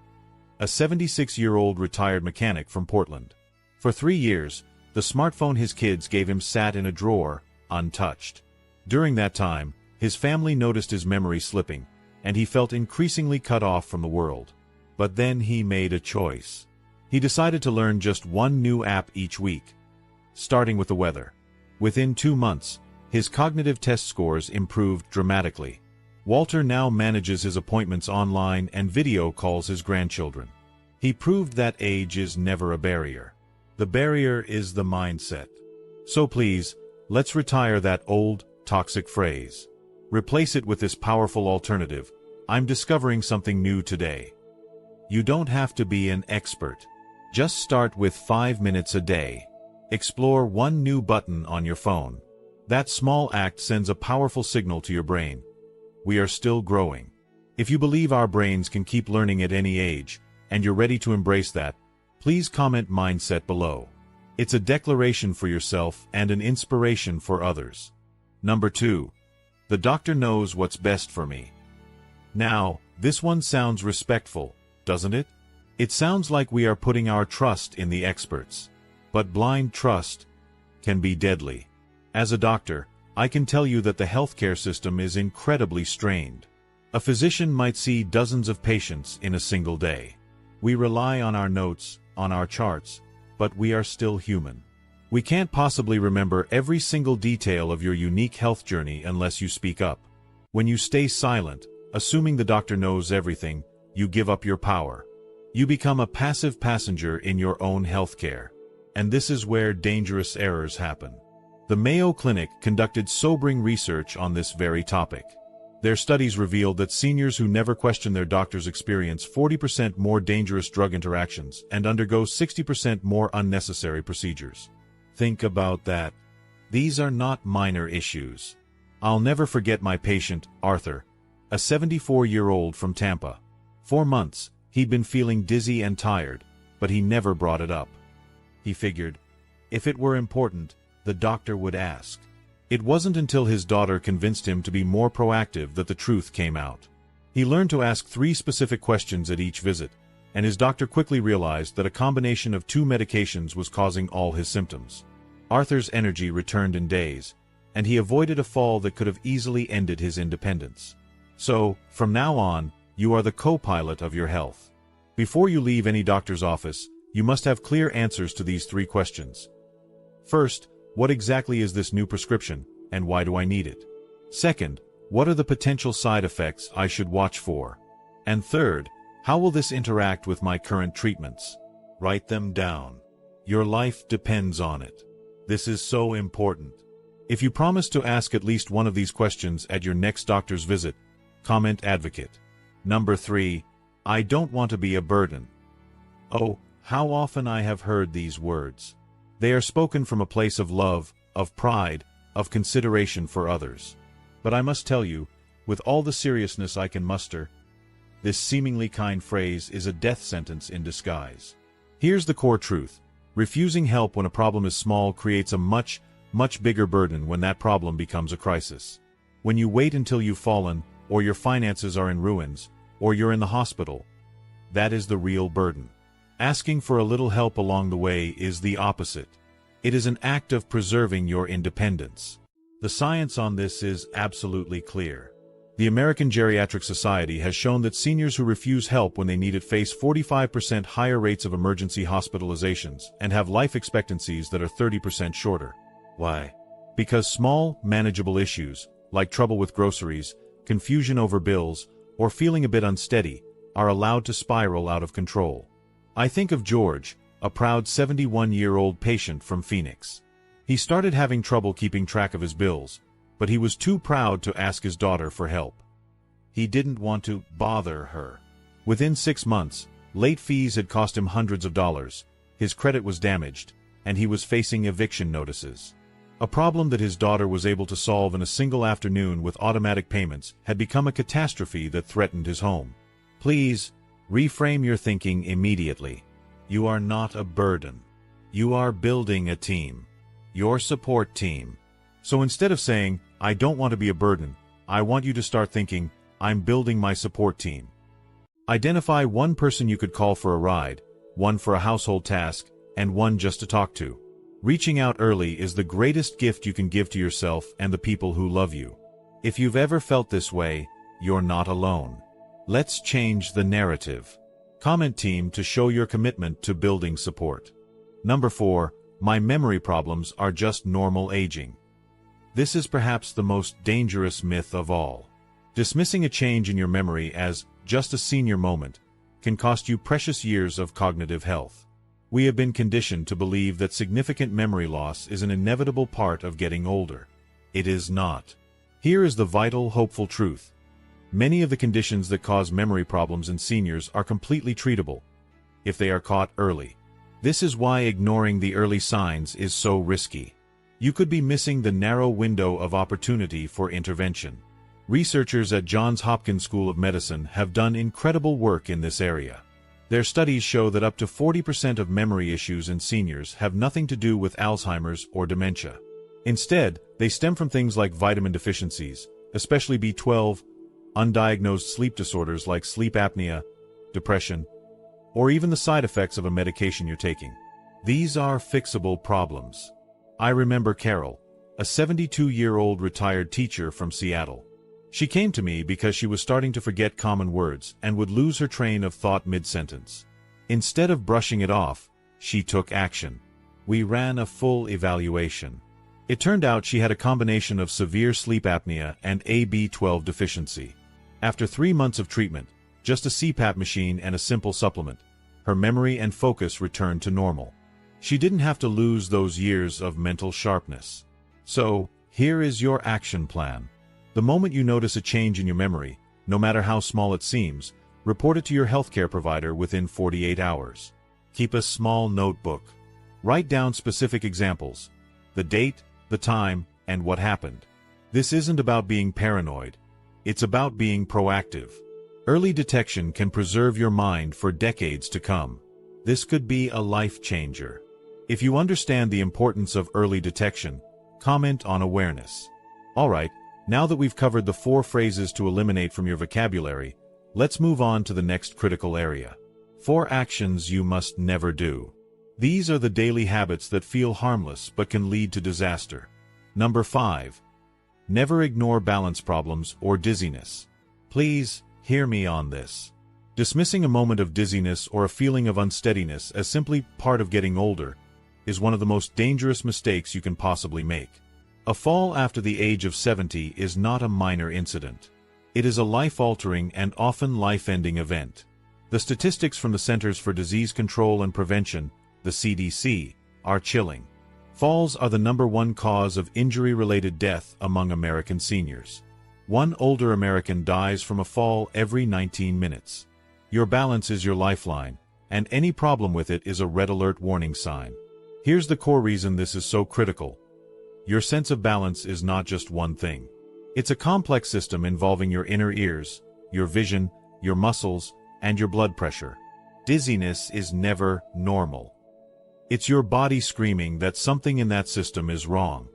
a 76-year-old retired mechanic from Portland. For 3 years, the smartphone his kids gave him sat in a drawer, untouched. During that time, his family noticed his memory slipping, and he felt increasingly cut off from the world. But then he made a choice. He decided to learn just one new app each week, starting with the weather. Within 2 months, his cognitive test scores improved dramatically. Walter now manages his appointments online and video calls his grandchildren. He proved that age is never a barrier. The barrier is the mindset. So please, let's retire that old, toxic phrase. Replace it with this powerful alternative. I'm discovering something new today. You don't have to be an expert. Just start with 5 minutes a day. Explore one new button on your phone. That small act sends a powerful signal to your brain. We are still growing. If you believe our brains can keep learning at any age, and you're ready to embrace that, please comment mindset below. It's a declaration for yourself and an inspiration for others. Number 2. The doctor knows what's best for me. Now, this one sounds respectful, doesn't it? It sounds like we are putting our trust in the experts. But blind trust can be deadly. As a doctor, I can tell you that the healthcare system is incredibly strained. A physician might see dozens of patients in a single day. We rely on our notes, on our charts, but we are still human. We can't possibly remember every single detail of your unique health journey unless you speak up. When you stay silent, assuming the doctor knows everything, you give up your power. You become a passive passenger in your own healthcare. And this is where dangerous errors happen. The Mayo Clinic conducted sobering research on this very topic. Their studies revealed that seniors who never question their doctors experience 40% more dangerous drug interactions and undergo 60% more unnecessary procedures. Think about that. These are not minor issues. I'll never forget my patient, Arthur, a 74-year-old from Tampa. 4 months, he'd been feeling dizzy and tired, but he never brought it up. He figured, if it were important, the doctor would ask. It wasn't until his daughter convinced him to be more proactive that the truth came out. He learned to ask 3 specific questions at each visit, and his doctor quickly realized that a combination of 2 medications was causing all his symptoms. Arthur's energy returned in days, and he avoided a fall that could have easily ended his independence. So, from now on, you are the co-pilot of your health. Before you leave any doctor's office, you must have clear answers to these 3 questions. First, what exactly is this new prescription, and why do I need it? Second, what are the potential side effects I should watch for? And third, how will this interact with my current treatments? Write them down. Your life depends on it. This is so important. If you promise to ask at least one of these questions at your next doctor's visit, comment advocate. Number 3, I don't want to be a burden. Oh, how often I have heard these words. They are spoken from a place of love, of pride, of consideration for others. But I must tell you, with all the seriousness I can muster, this seemingly kind phrase is a death sentence in disguise. Here's the core truth. Refusing help when a problem is small creates a much, much bigger burden when that problem becomes a crisis. When you wait until you've fallen, or your finances are in ruins, or you're in the hospital, that is the real burden. Asking for a little help along the way is the opposite. It is an act of preserving your independence. The science on this is absolutely clear. The American Geriatric Society has shown that seniors who refuse help when they need it face 45% higher rates of emergency hospitalizations and have life expectancies that are 30% shorter. Why? Because small, manageable issues, like trouble with groceries, confusion over bills, or feeling a bit unsteady, are allowed to spiral out of control. I think of George, a proud 71-year-old patient from Phoenix. He started having trouble keeping track of his bills, but he was too proud to ask his daughter for help. He didn't want to bother her. Within 6 months, late fees had cost him hundreds of dollars, his credit was damaged, and he was facing eviction notices. A problem that his daughter was able to solve in a single afternoon with automatic payments had become a catastrophe that threatened his home. Please, reframe your thinking immediately. You are not a burden. You are building a team. Your support team. So instead of saying, I don't want to be a burden, I want you to start thinking, I'm building my support team. Identify one person you could call for a ride, one for a household task, and one just to talk to. Reaching out early is the greatest gift you can give to yourself and the people who love you. If you've ever felt this way, you're not alone. Let's change the narrative. Comment team to show your commitment to building support. Number 4, my memory problems are just normal aging. This is perhaps the most dangerous myth of all. Dismissing a change in your memory as just a senior moment can cost you precious years of cognitive health. We have been conditioned to believe that significant memory loss is an inevitable part of getting older. It is not. Here is the vital, hopeful truth. Many of the conditions that cause memory problems in seniors are completely treatable, if they are caught early. This is why ignoring the early signs is so risky. You could be missing the narrow window of opportunity for intervention. Researchers at Johns Hopkins School of Medicine have done incredible work in this area. Their studies show that up to 40% of memory issues in seniors have nothing to do with Alzheimer's or dementia. Instead, they stem from things like vitamin deficiencies, especially B12, undiagnosed sleep disorders like sleep apnea, depression, or even the side effects of a medication you're taking. These are fixable problems. I remember Carol, a 72-year-old retired teacher from Seattle. She came to me because she was starting to forget common words and would lose her train of thought mid-sentence. Instead of brushing it off, she took action. We ran a full evaluation. It turned out she had a combination of severe sleep apnea and a B12 deficiency. After 3 months of treatment, just a CPAP machine and a simple supplement, her memory and focus returned to normal. She didn't have to lose those years of mental sharpness. So, here is your action plan. The moment you notice a change in your memory, no matter how small it seems, report it to your healthcare provider within 48 hours. Keep a small notebook. Write down specific examples, the date, the time, and what happened. This isn't about being paranoid. It's about being proactive. Early detection can preserve your mind for decades to come. This could be a life changer. If you understand the importance of early detection, comment on awareness. All right. Now that we've covered the 4 phrases to eliminate from your vocabulary, let's move on to the next critical area. 4 actions you must never do. These are the daily habits that feel harmless but can lead to disaster. Number 5. Never ignore balance problems or dizziness. Please, hear me on this. Dismissing a moment of dizziness or a feeling of unsteadiness as simply part of getting older is one of the most dangerous mistakes you can possibly make. A fall after the age of 70 is not a minor incident. It is a life-altering and often life-ending event. The statistics from the Centers for Disease Control and Prevention, the CDC, are chilling. Falls are the #1 cause of injury-related death among American seniors. 1 older American dies from a fall every 19 minutes. Your balance is your lifeline, and any problem with it is a red alert warning sign. Here's the core reason this is so critical. Your sense of balance is not just one thing. It's a complex system involving your inner ears, your vision, your muscles, and your blood pressure. Dizziness is never normal. It's your body screaming that something in that system is wrong.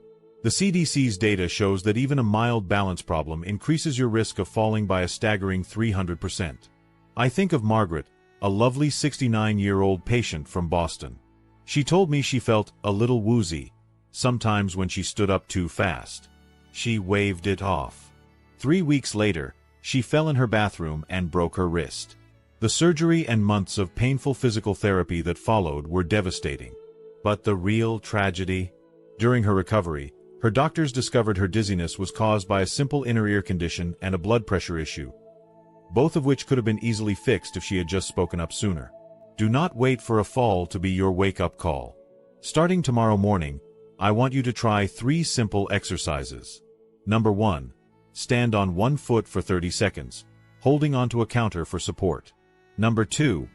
The CDC's data shows that even a mild balance problem increases your risk of falling by a staggering 300%. I think of Margaret, a lovely 69-year-old patient from Boston. She told me she felt a little woozy, sometimes when she stood up too fast. She waved it off. 3 weeks later, she fell in her bathroom and broke her wrist. The surgery and months of painful physical therapy that followed were devastating. But the real tragedy? During her recovery, her doctors discovered her dizziness was caused by a simple inner ear condition and a blood pressure issue. both of which could have been easily fixed if she had just spoken up sooner. Do not wait for a fall to be your wake-up call. Starting tomorrow morning, I want you to try 3 simple exercises. Number 1. Stand on 1 foot for 30 seconds, holding onto a counter for support. Number 2.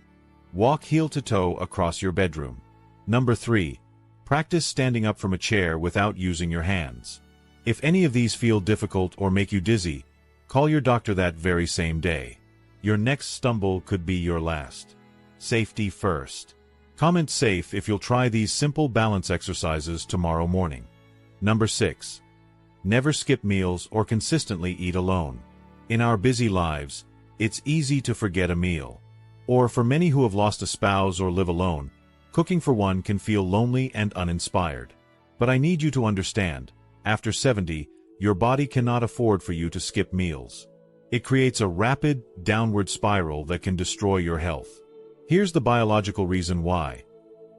Walk heel to toe across your bedroom. Number 3. Practice standing up from a chair without using your hands. If any of these feel difficult or make you dizzy, call your doctor that very same day. Your next stumble could be your last. Safety first. Comment safe if you'll try these simple balance exercises tomorrow morning. Number 6. Never skip meals or consistently eat alone. In our busy lives, it's easy to forget a meal. Or for many who have lost a spouse or live alone, cooking for one can feel lonely and uninspired. But I need you to understand, after 70, your body cannot afford for you to skip meals. It creates a rapid, downward spiral that can destroy your health. Here's the biological reason why.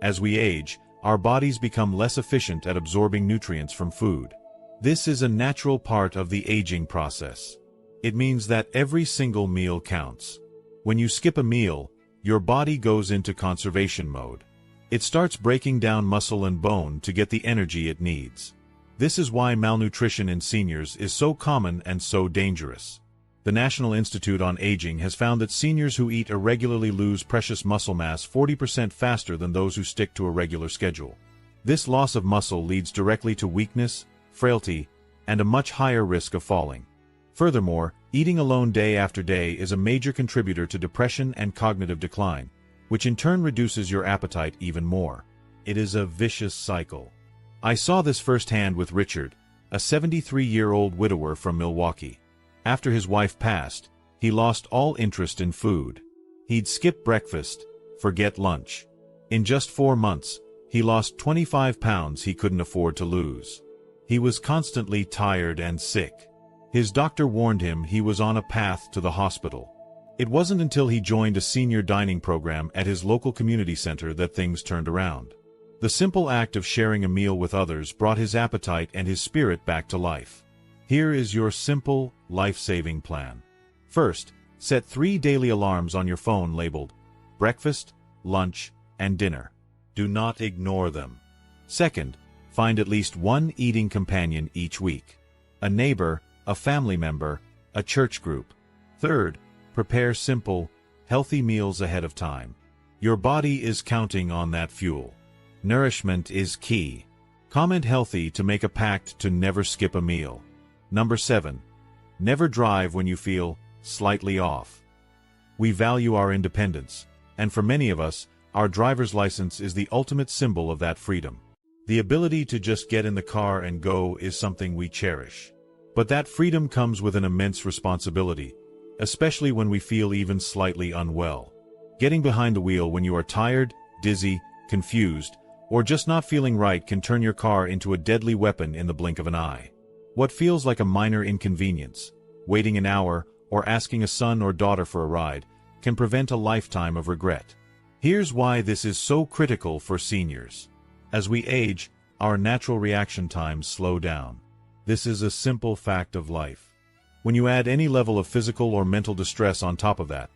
As we age, our bodies become less efficient at absorbing nutrients from food. This is a natural part of the aging process. It means that every single meal counts. When you skip a meal, your body goes into conservation mode. It starts breaking down muscle and bone to get the energy it needs. This is why malnutrition in seniors is so common and so dangerous. The National Institute on Aging has found that seniors who eat irregularly lose precious muscle mass 40% faster than those who stick to a regular schedule. This loss of muscle leads directly to weakness, frailty, and a much higher risk of falling. Furthermore, eating alone day after day is a major contributor to depression and cognitive decline, which in turn reduces your appetite even more. It is a vicious cycle. I saw this firsthand with Richard, a 73-year-old widower from Milwaukee. After his wife passed, he lost all interest in food. He'd skip breakfast, forget lunch. In just 4 months, he lost 25 pounds he couldn't afford to lose. He was constantly tired and sick. His doctor warned him he was on a path to the hospital. It wasn't until he joined a senior dining program at his local community center that things turned around. The simple act of sharing a meal with others brought his appetite and his spirit back to life. Here is your simple, life-saving plan. First, set 3 daily alarms on your phone labeled breakfast, lunch, and dinner. Do not ignore them. Second, find at least 1 eating companion each week. A neighbor, a family member, a church group. Third, prepare simple, healthy meals ahead of time. Your body is counting on that fuel. Nourishment is key. Comment healthy to make a pact to never skip a meal. Number 7. Never drive when you feel slightly off. We value our independence, and for many of us, our driver's license is the ultimate symbol of that freedom. The ability to just get in the car and go is something we cherish. But that freedom comes with an immense responsibility, especially when we feel even slightly unwell. Getting behind the wheel when you are tired, dizzy, confused, or just not feeling right can turn your car into a deadly weapon in the blink of an eye. What feels like a minor inconvenience, waiting an hour, or asking a son or daughter for a ride, can prevent a lifetime of regret. Here's why this is so critical for seniors. As we age, our natural reaction times slow down. This is a simple fact of life. When you add any level of physical or mental distress on top of that,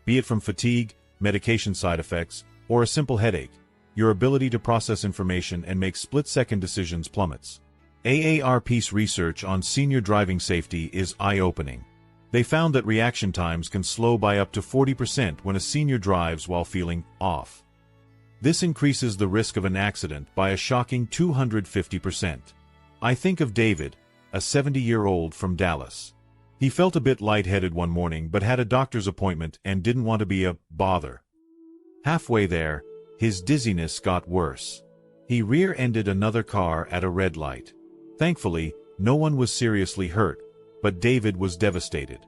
be it from fatigue, medication side effects, or a simple headache, your ability to process information and make split-second decisions plummets. AARP's research on senior driving safety is eye-opening. They found that reaction times can slow by up to 40% when a senior drives while feeling off. This increases the risk of an accident by a shocking 250%. I think of David, a 70-year-old from Dallas. He felt a bit lightheaded one morning but had a doctor's appointment and didn't want to be a bother. Halfway there, his dizziness got worse. He rear-ended another car at a red light. Thankfully, no one was seriously hurt, but David was devastated.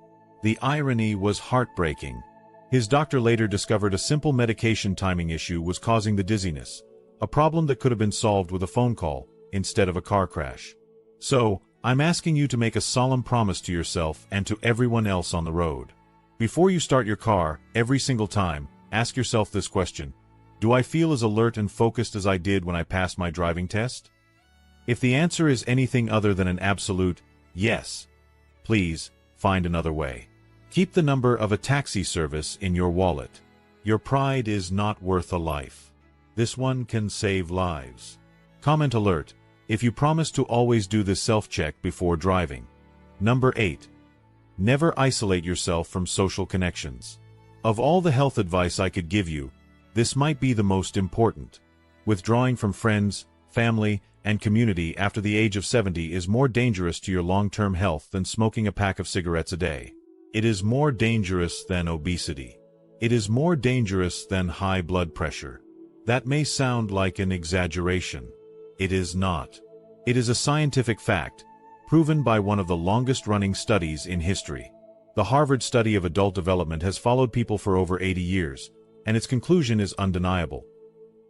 The irony was heartbreaking. His doctor later discovered a simple medication timing issue was causing the dizziness, a problem that could have been solved with a phone call instead of a car crash. So, I'm asking you to make a solemn promise to yourself and to everyone else on the road. Before you start your car, every single time, ask yourself this question: do I feel as alert and focused as I did when I passed my driving test? If the answer is anything other than an absolute yes, please find another way. Keep the number of a taxi service in your wallet. Your pride is not worth a life. This one can save lives. Comment alert: if you promise to always do this self-check before driving. Number 8. Never isolate yourself from social connections. Of all the health advice I could give you, this might be the most important. Withdrawing from friends, family, and community after the age of 70 is more dangerous to your long-term health than smoking a pack of cigarettes a day. It is more dangerous than obesity. It is more dangerous than high blood pressure. That may sound like an exaggeration. It is not. It is a scientific fact, proven by one of the longest-running studies in history. The Harvard study of adult development has followed people for over 80 years, and its conclusion is undeniable.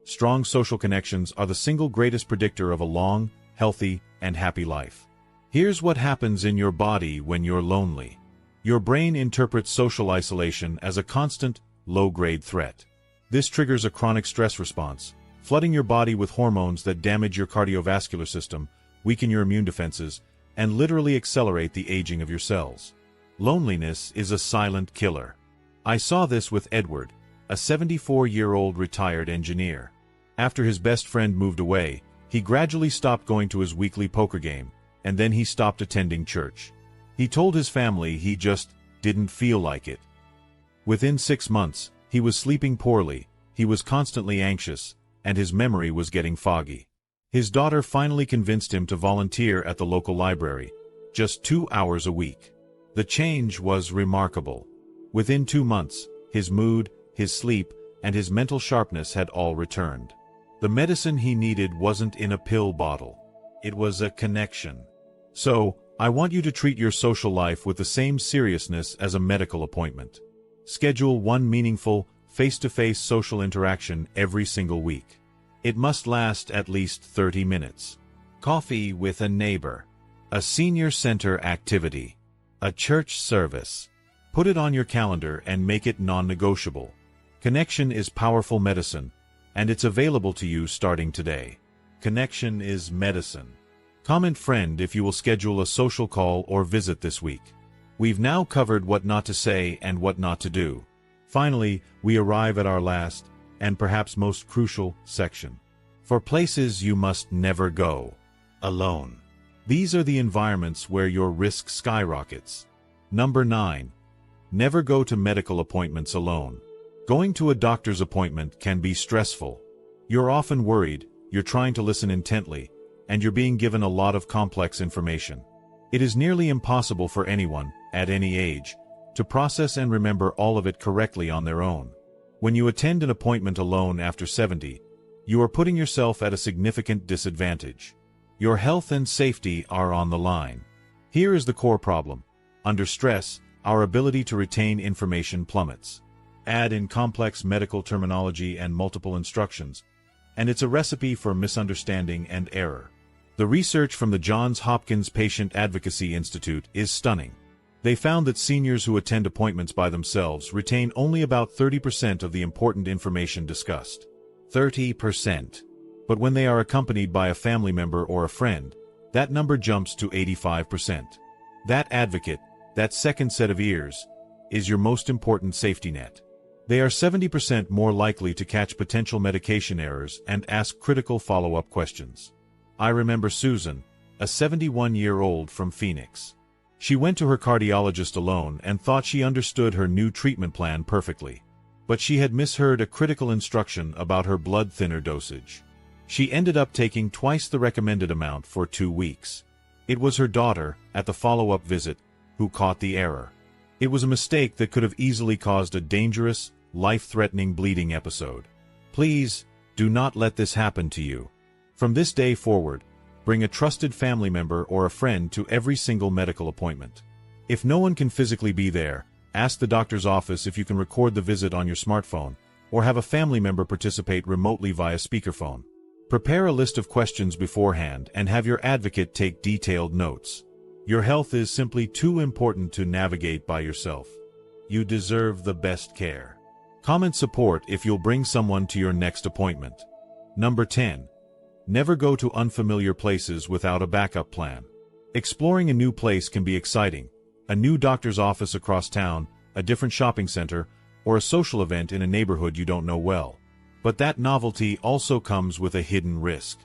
Strong social connections are the single greatest predictor of a long, healthy, and happy life. Here's what happens in your body when you're lonely. Your brain interprets social isolation as a constant, low-grade threat. This triggers a chronic stress response, flooding your body with hormones that damage your cardiovascular system, weaken your immune defenses, and literally accelerate the aging of your cells. Loneliness is a silent killer. I saw this with Edward, a 74-year-old retired engineer. After his best friend moved away, he gradually stopped going to his weekly poker game, and then he stopped attending church. He told his family he just didn't feel like it. Within 6 months, he was sleeping poorly, he was constantly anxious, and his memory was getting foggy. His daughter finally convinced him to volunteer at the local library, just 2 hours a week. The change was remarkable. Within 2 months, his mood, his sleep, and his mental sharpness had all returned. The medicine he needed wasn't in a pill bottle. It was a connection. So, I want you to treat your social life with the same seriousness as a medical appointment. Schedule one meaningful, face-to-face social interaction every single week. It must last at least 30 minutes. Coffee with a neighbor, a senior center activity, a church service. Put it on your calendar and make it non-negotiable. Connection is powerful medicine, and it's available to you starting today. Connection is medicine. Comment friend if you will schedule a social call or visit this week. We've now covered what not to say and what not to do. Finally, we arrive at our last, and perhaps most crucial, section. For places you must never go. Alone. These are the environments where your risk skyrockets. Number 9. Never go to medical appointments alone. Going to a doctor's appointment can be stressful. You're often worried, you're trying to listen intently, and you're being given a lot of complex information. It is nearly impossible for anyone, at any age, to process and remember all of it correctly on their own. When you attend an appointment alone after 70, you are putting yourself at a significant disadvantage. Your health and safety are on the line. Here is the core problem. Under stress, our ability to retain information plummets. Add in complex medical terminology and multiple instructions, and it's a recipe for misunderstanding and error. The research from the Johns Hopkins Patient Advocacy Institute is stunning. They found that seniors who attend appointments by themselves retain only about 30% of the important information discussed. 30%. But when they are accompanied by a family member or a friend, that number jumps to 85%. That advocate, that second set of ears, is your most important safety net. They are 70% more likely to catch potential medication errors and ask critical follow-up questions. I remember Susan, a 71-year-old from Phoenix. She went to her cardiologist alone and thought she understood her new treatment plan perfectly. But she had misheard a critical instruction about her blood thinner dosage. She ended up taking twice the recommended amount for 2 weeks. It was her daughter, at the follow-up visit, who caught the error. It was a mistake that could have easily caused a dangerous, life-threatening bleeding episode. Please, do not let this happen to you. From this day forward, bring a trusted family member or a friend to every single medical appointment. If no one can physically be there, ask the doctor's office if you can record the visit on your smartphone, or have a family member participate remotely via speakerphone. Prepare a list of questions beforehand and have your advocate take detailed notes. Your health is simply too important to navigate by yourself. You deserve the best care. Comment support if you'll bring someone to your next appointment. Number 10. Never go to unfamiliar places without a backup plan. Exploring a new place can be exciting, A new doctor's office across town, a different shopping center, or a social event in a neighborhood you don't know well. But that novelty also comes with a hidden risk.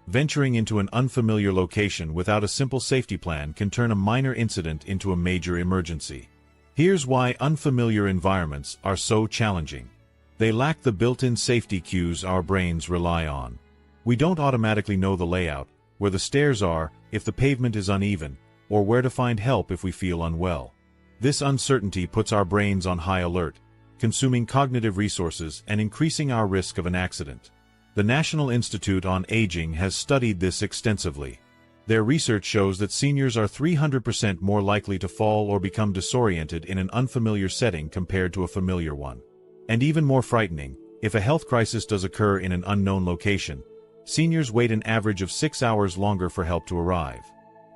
Venturing into an unfamiliar location without a simple safety plan can turn a minor incident into a major emergency. Here's why unfamiliar environments are so challenging. They lack the built-in safety cues our brains rely on. We don't automatically know the layout, where the stairs are, if the pavement is uneven, or where to find help if we feel unwell. This uncertainty puts our brains on high alert, consuming cognitive resources and increasing our risk of an accident. The National Institute on Aging has studied this extensively. Their research shows that seniors are 300% more likely to fall or become disoriented in an unfamiliar setting compared to a familiar one. And even more frightening, if a health crisis does occur in an unknown location, seniors wait an average of 6 hours longer for help to arrive.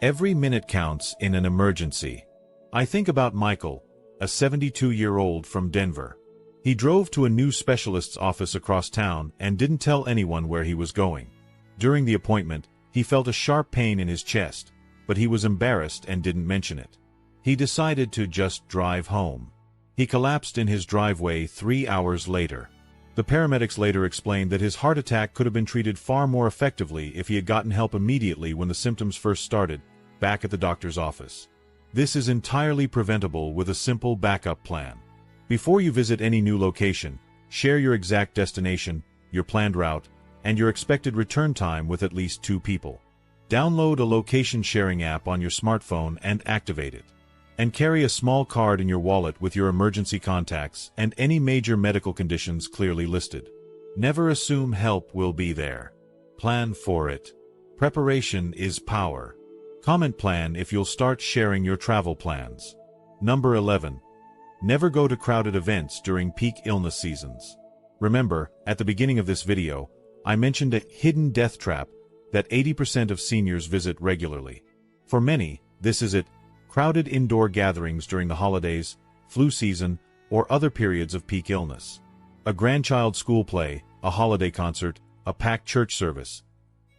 Every minute counts in an emergency. I think about Michael, a 72-year-old from Denver. He drove to a new specialist's office across town and didn't tell anyone where he was going. During the appointment, he felt a sharp pain in his chest, but he was embarrassed and didn't mention it. He decided to just drive home. He collapsed in his driveway 3 hours later. The paramedics later explained that his heart attack could have been treated far more effectively if he had gotten help immediately when the symptoms first started, back at the doctor's office. This is entirely preventable with a simple backup plan. Before you visit any new location, share your exact destination, your planned route, and your expected return time with at least 2 people. Download a location sharing app on your smartphone and activate it. And carry a small card in your wallet with your emergency contacts and any major medical conditions clearly listed. Never assume help will be there. Plan for it. Preparation is power. Comment plan if you'll start sharing your travel plans. Number 11. Never go to crowded events during peak illness seasons. Remember, at the beginning of this video, I mentioned a hidden death trap that 80% of seniors visit regularly. For many, this is it: crowded indoor gatherings during the holidays, flu season, or other periods of peak illness. A grandchild school play, a holiday concert, a packed church service.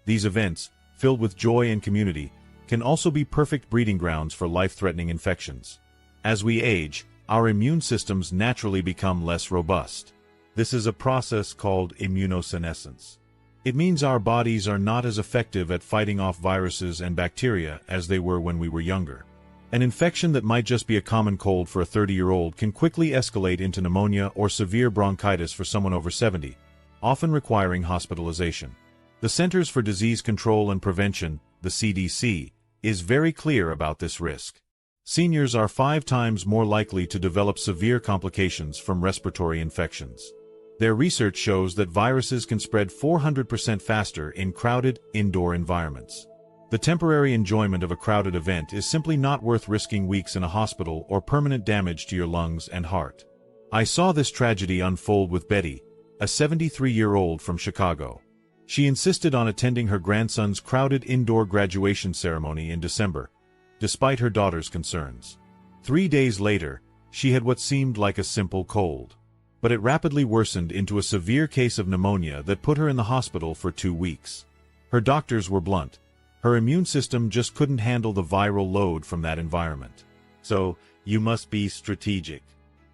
These events, filled with joy and community, can also be perfect breeding grounds for life-threatening infections. As we age, our immune systems naturally become less robust. This is a process called immunosenescence. It means our bodies are not as effective at fighting off viruses and bacteria as they were when we were younger. An infection that might just be a common cold for a 30-year-old can quickly escalate into pneumonia or severe bronchitis for someone over 70, often requiring hospitalization. The Centers for Disease Control and Prevention, the CDC, is very clear about this risk. Seniors are 5 times more likely to develop severe complications from respiratory infections. Their research shows that viruses can spread 400% faster in crowded, indoor environments. The temporary enjoyment of a crowded event is simply not worth risking weeks in a hospital or permanent damage to your lungs and heart. I saw this tragedy unfold with Betty, a 73-year-old from Chicago. She insisted on attending her grandson's crowded indoor graduation ceremony in December, despite her daughter's concerns. 3 days later, she had what seemed like a simple cold. But it rapidly worsened into a severe case of pneumonia that put her in the hospital for 2 weeks. Her doctors were blunt. Her immune system just couldn't handle the viral load from that environment. So, you must be strategic.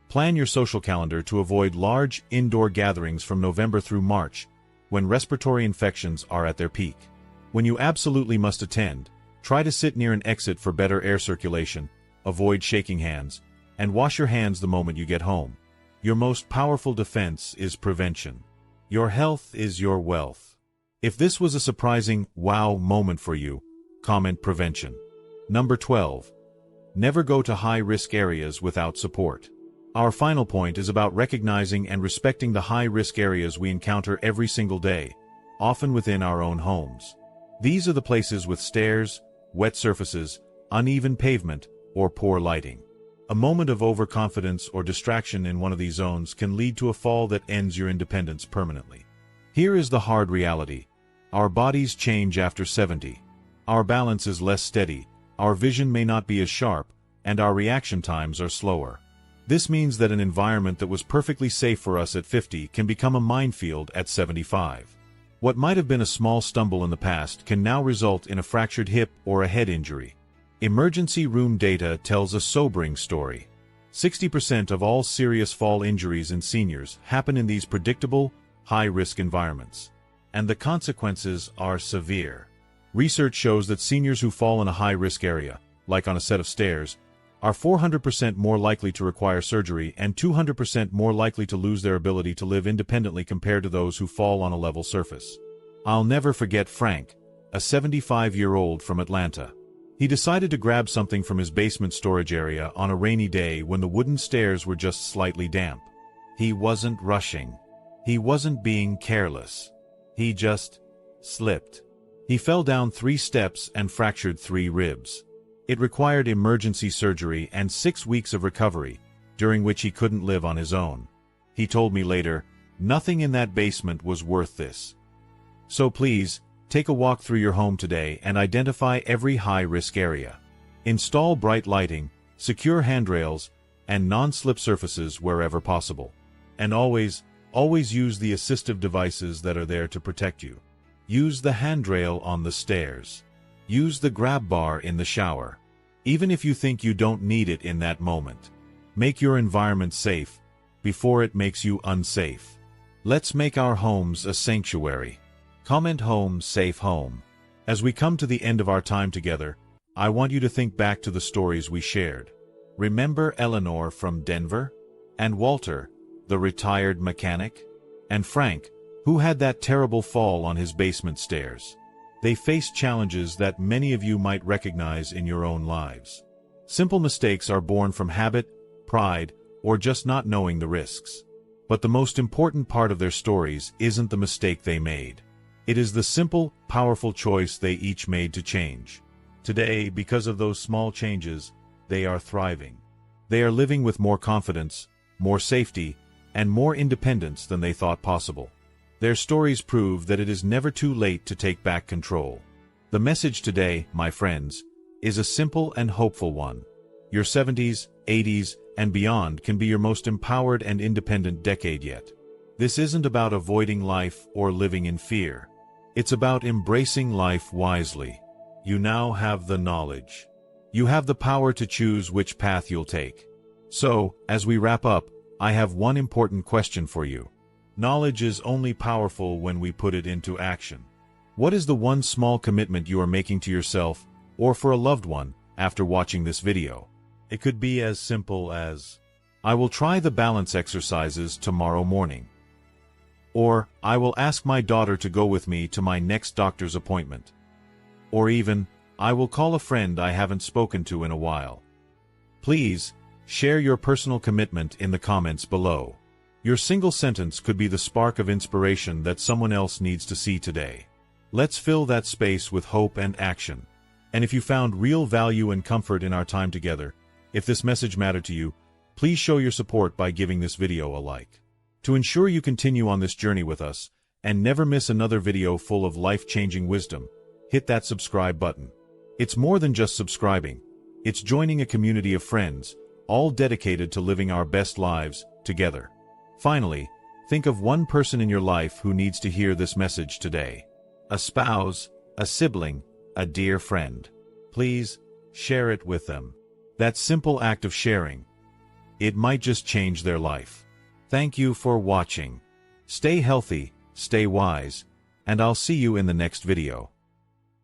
Plan your social calendar to avoid large, indoor gatherings from November through March, when respiratory infections are at their peak. When you absolutely must attend, try to sit near an exit for better air circulation, avoid shaking hands, and wash your hands the moment you get home. Your most powerful defense is prevention. Your health is your wealth. If this was a surprising wow moment for you, comment prevention. Number 12. Never go to high-risk areas without support. Our final point is about recognizing and respecting the high-risk areas we encounter every single day, often within our own homes. These are the places with stairs, wet surfaces, uneven pavement, or poor lighting. A moment of overconfidence or distraction in one of these zones can lead to a fall that ends your independence permanently. Here is the hard reality. Our bodies change after 70. Our balance is less steady, our vision may not be as sharp, and our reaction times are slower. This means that an environment that was perfectly safe for us at 50 can become a minefield at 75. What might have been a small stumble in the past can now result in a fractured hip or a head injury. Emergency room data tells a sobering story. 60% of all serious fall injuries in seniors happen in these predictable, high-risk environments. And the consequences are severe. Research shows that seniors who fall in a high-risk area, like on a set of stairs, are 400% more likely to require surgery and 200% more likely to lose their ability to live independently compared to those who fall on a level surface. I'll never forget Frank, a 75-year-old from Atlanta. He decided to grab something from his basement storage area on a rainy day when the wooden stairs were just slightly damp. He wasn't rushing. He wasn't being careless. He just slipped. He fell down 3 steps and fractured 3 ribs. It required emergency surgery and 6 weeks of recovery, during which he couldn't live on his own. He told me later, "Nothing in that basement was worth this." So please, take a walk through your home today and identify every high-risk area. Install bright lighting, secure handrails, and non-slip surfaces wherever possible. And always use the assistive devices that are there to protect you. Use the handrail on the stairs. Use the grab bar in the shower. Even if you think you don't need it in that moment. Make your environment safe before it makes you unsafe. Let's make our homes a sanctuary. Comment home, safe home. As we come to the end of our time together, I want you to think back to the stories we shared. Remember Eleanor from Denver? And Walter, the retired mechanic? And Frank, who had that terrible fall on his basement stairs? They faced challenges that many of you might recognize in your own lives. Simple mistakes are born from habit, pride, or just not knowing the risks. But the most important part of their stories isn't the mistake they made. It is the simple, powerful choice they each made to change. Today, because of those small changes, they are thriving. They are living with more confidence, more safety, and more independence than they thought possible. Their stories prove that it is never too late to take back control. The message today, my friends, is a simple and hopeful one. Your 70s, 80s, and beyond can be your most empowered and independent decade yet. This isn't about avoiding life or living in fear. It's about embracing life wisely. You now have the knowledge. You have the power to choose which path you'll take. So, as we wrap up, I have one important question for you. Knowledge is only powerful when we put it into action. What is the one small commitment you are making to yourself or for a loved one after watching this video? It could be as simple as, I will try the balance exercises tomorrow morning. Or, I will ask my daughter to go with me to my next doctor's appointment. Or even, I will call a friend I haven't spoken to in a while. Please, share your personal commitment in the comments below. Your single sentence could be the spark of inspiration that someone else needs to see today. Let's fill that space with hope and action. And if you found real value and comfort in our time together, if this message mattered to you, please show your support by giving this video a like. To ensure you continue on this journey with us, and never miss another video full of life-changing wisdom, hit that subscribe button. It's more than just subscribing. It's joining a community of friends, all dedicated to living our best lives together. Finally, think of one person in your life who needs to hear this message today. A spouse, a sibling, a dear friend. Please, share it with them. That simple act of sharing, it might just change their life. Thank you for watching. Stay healthy, stay wise, and I'll see you in the next video.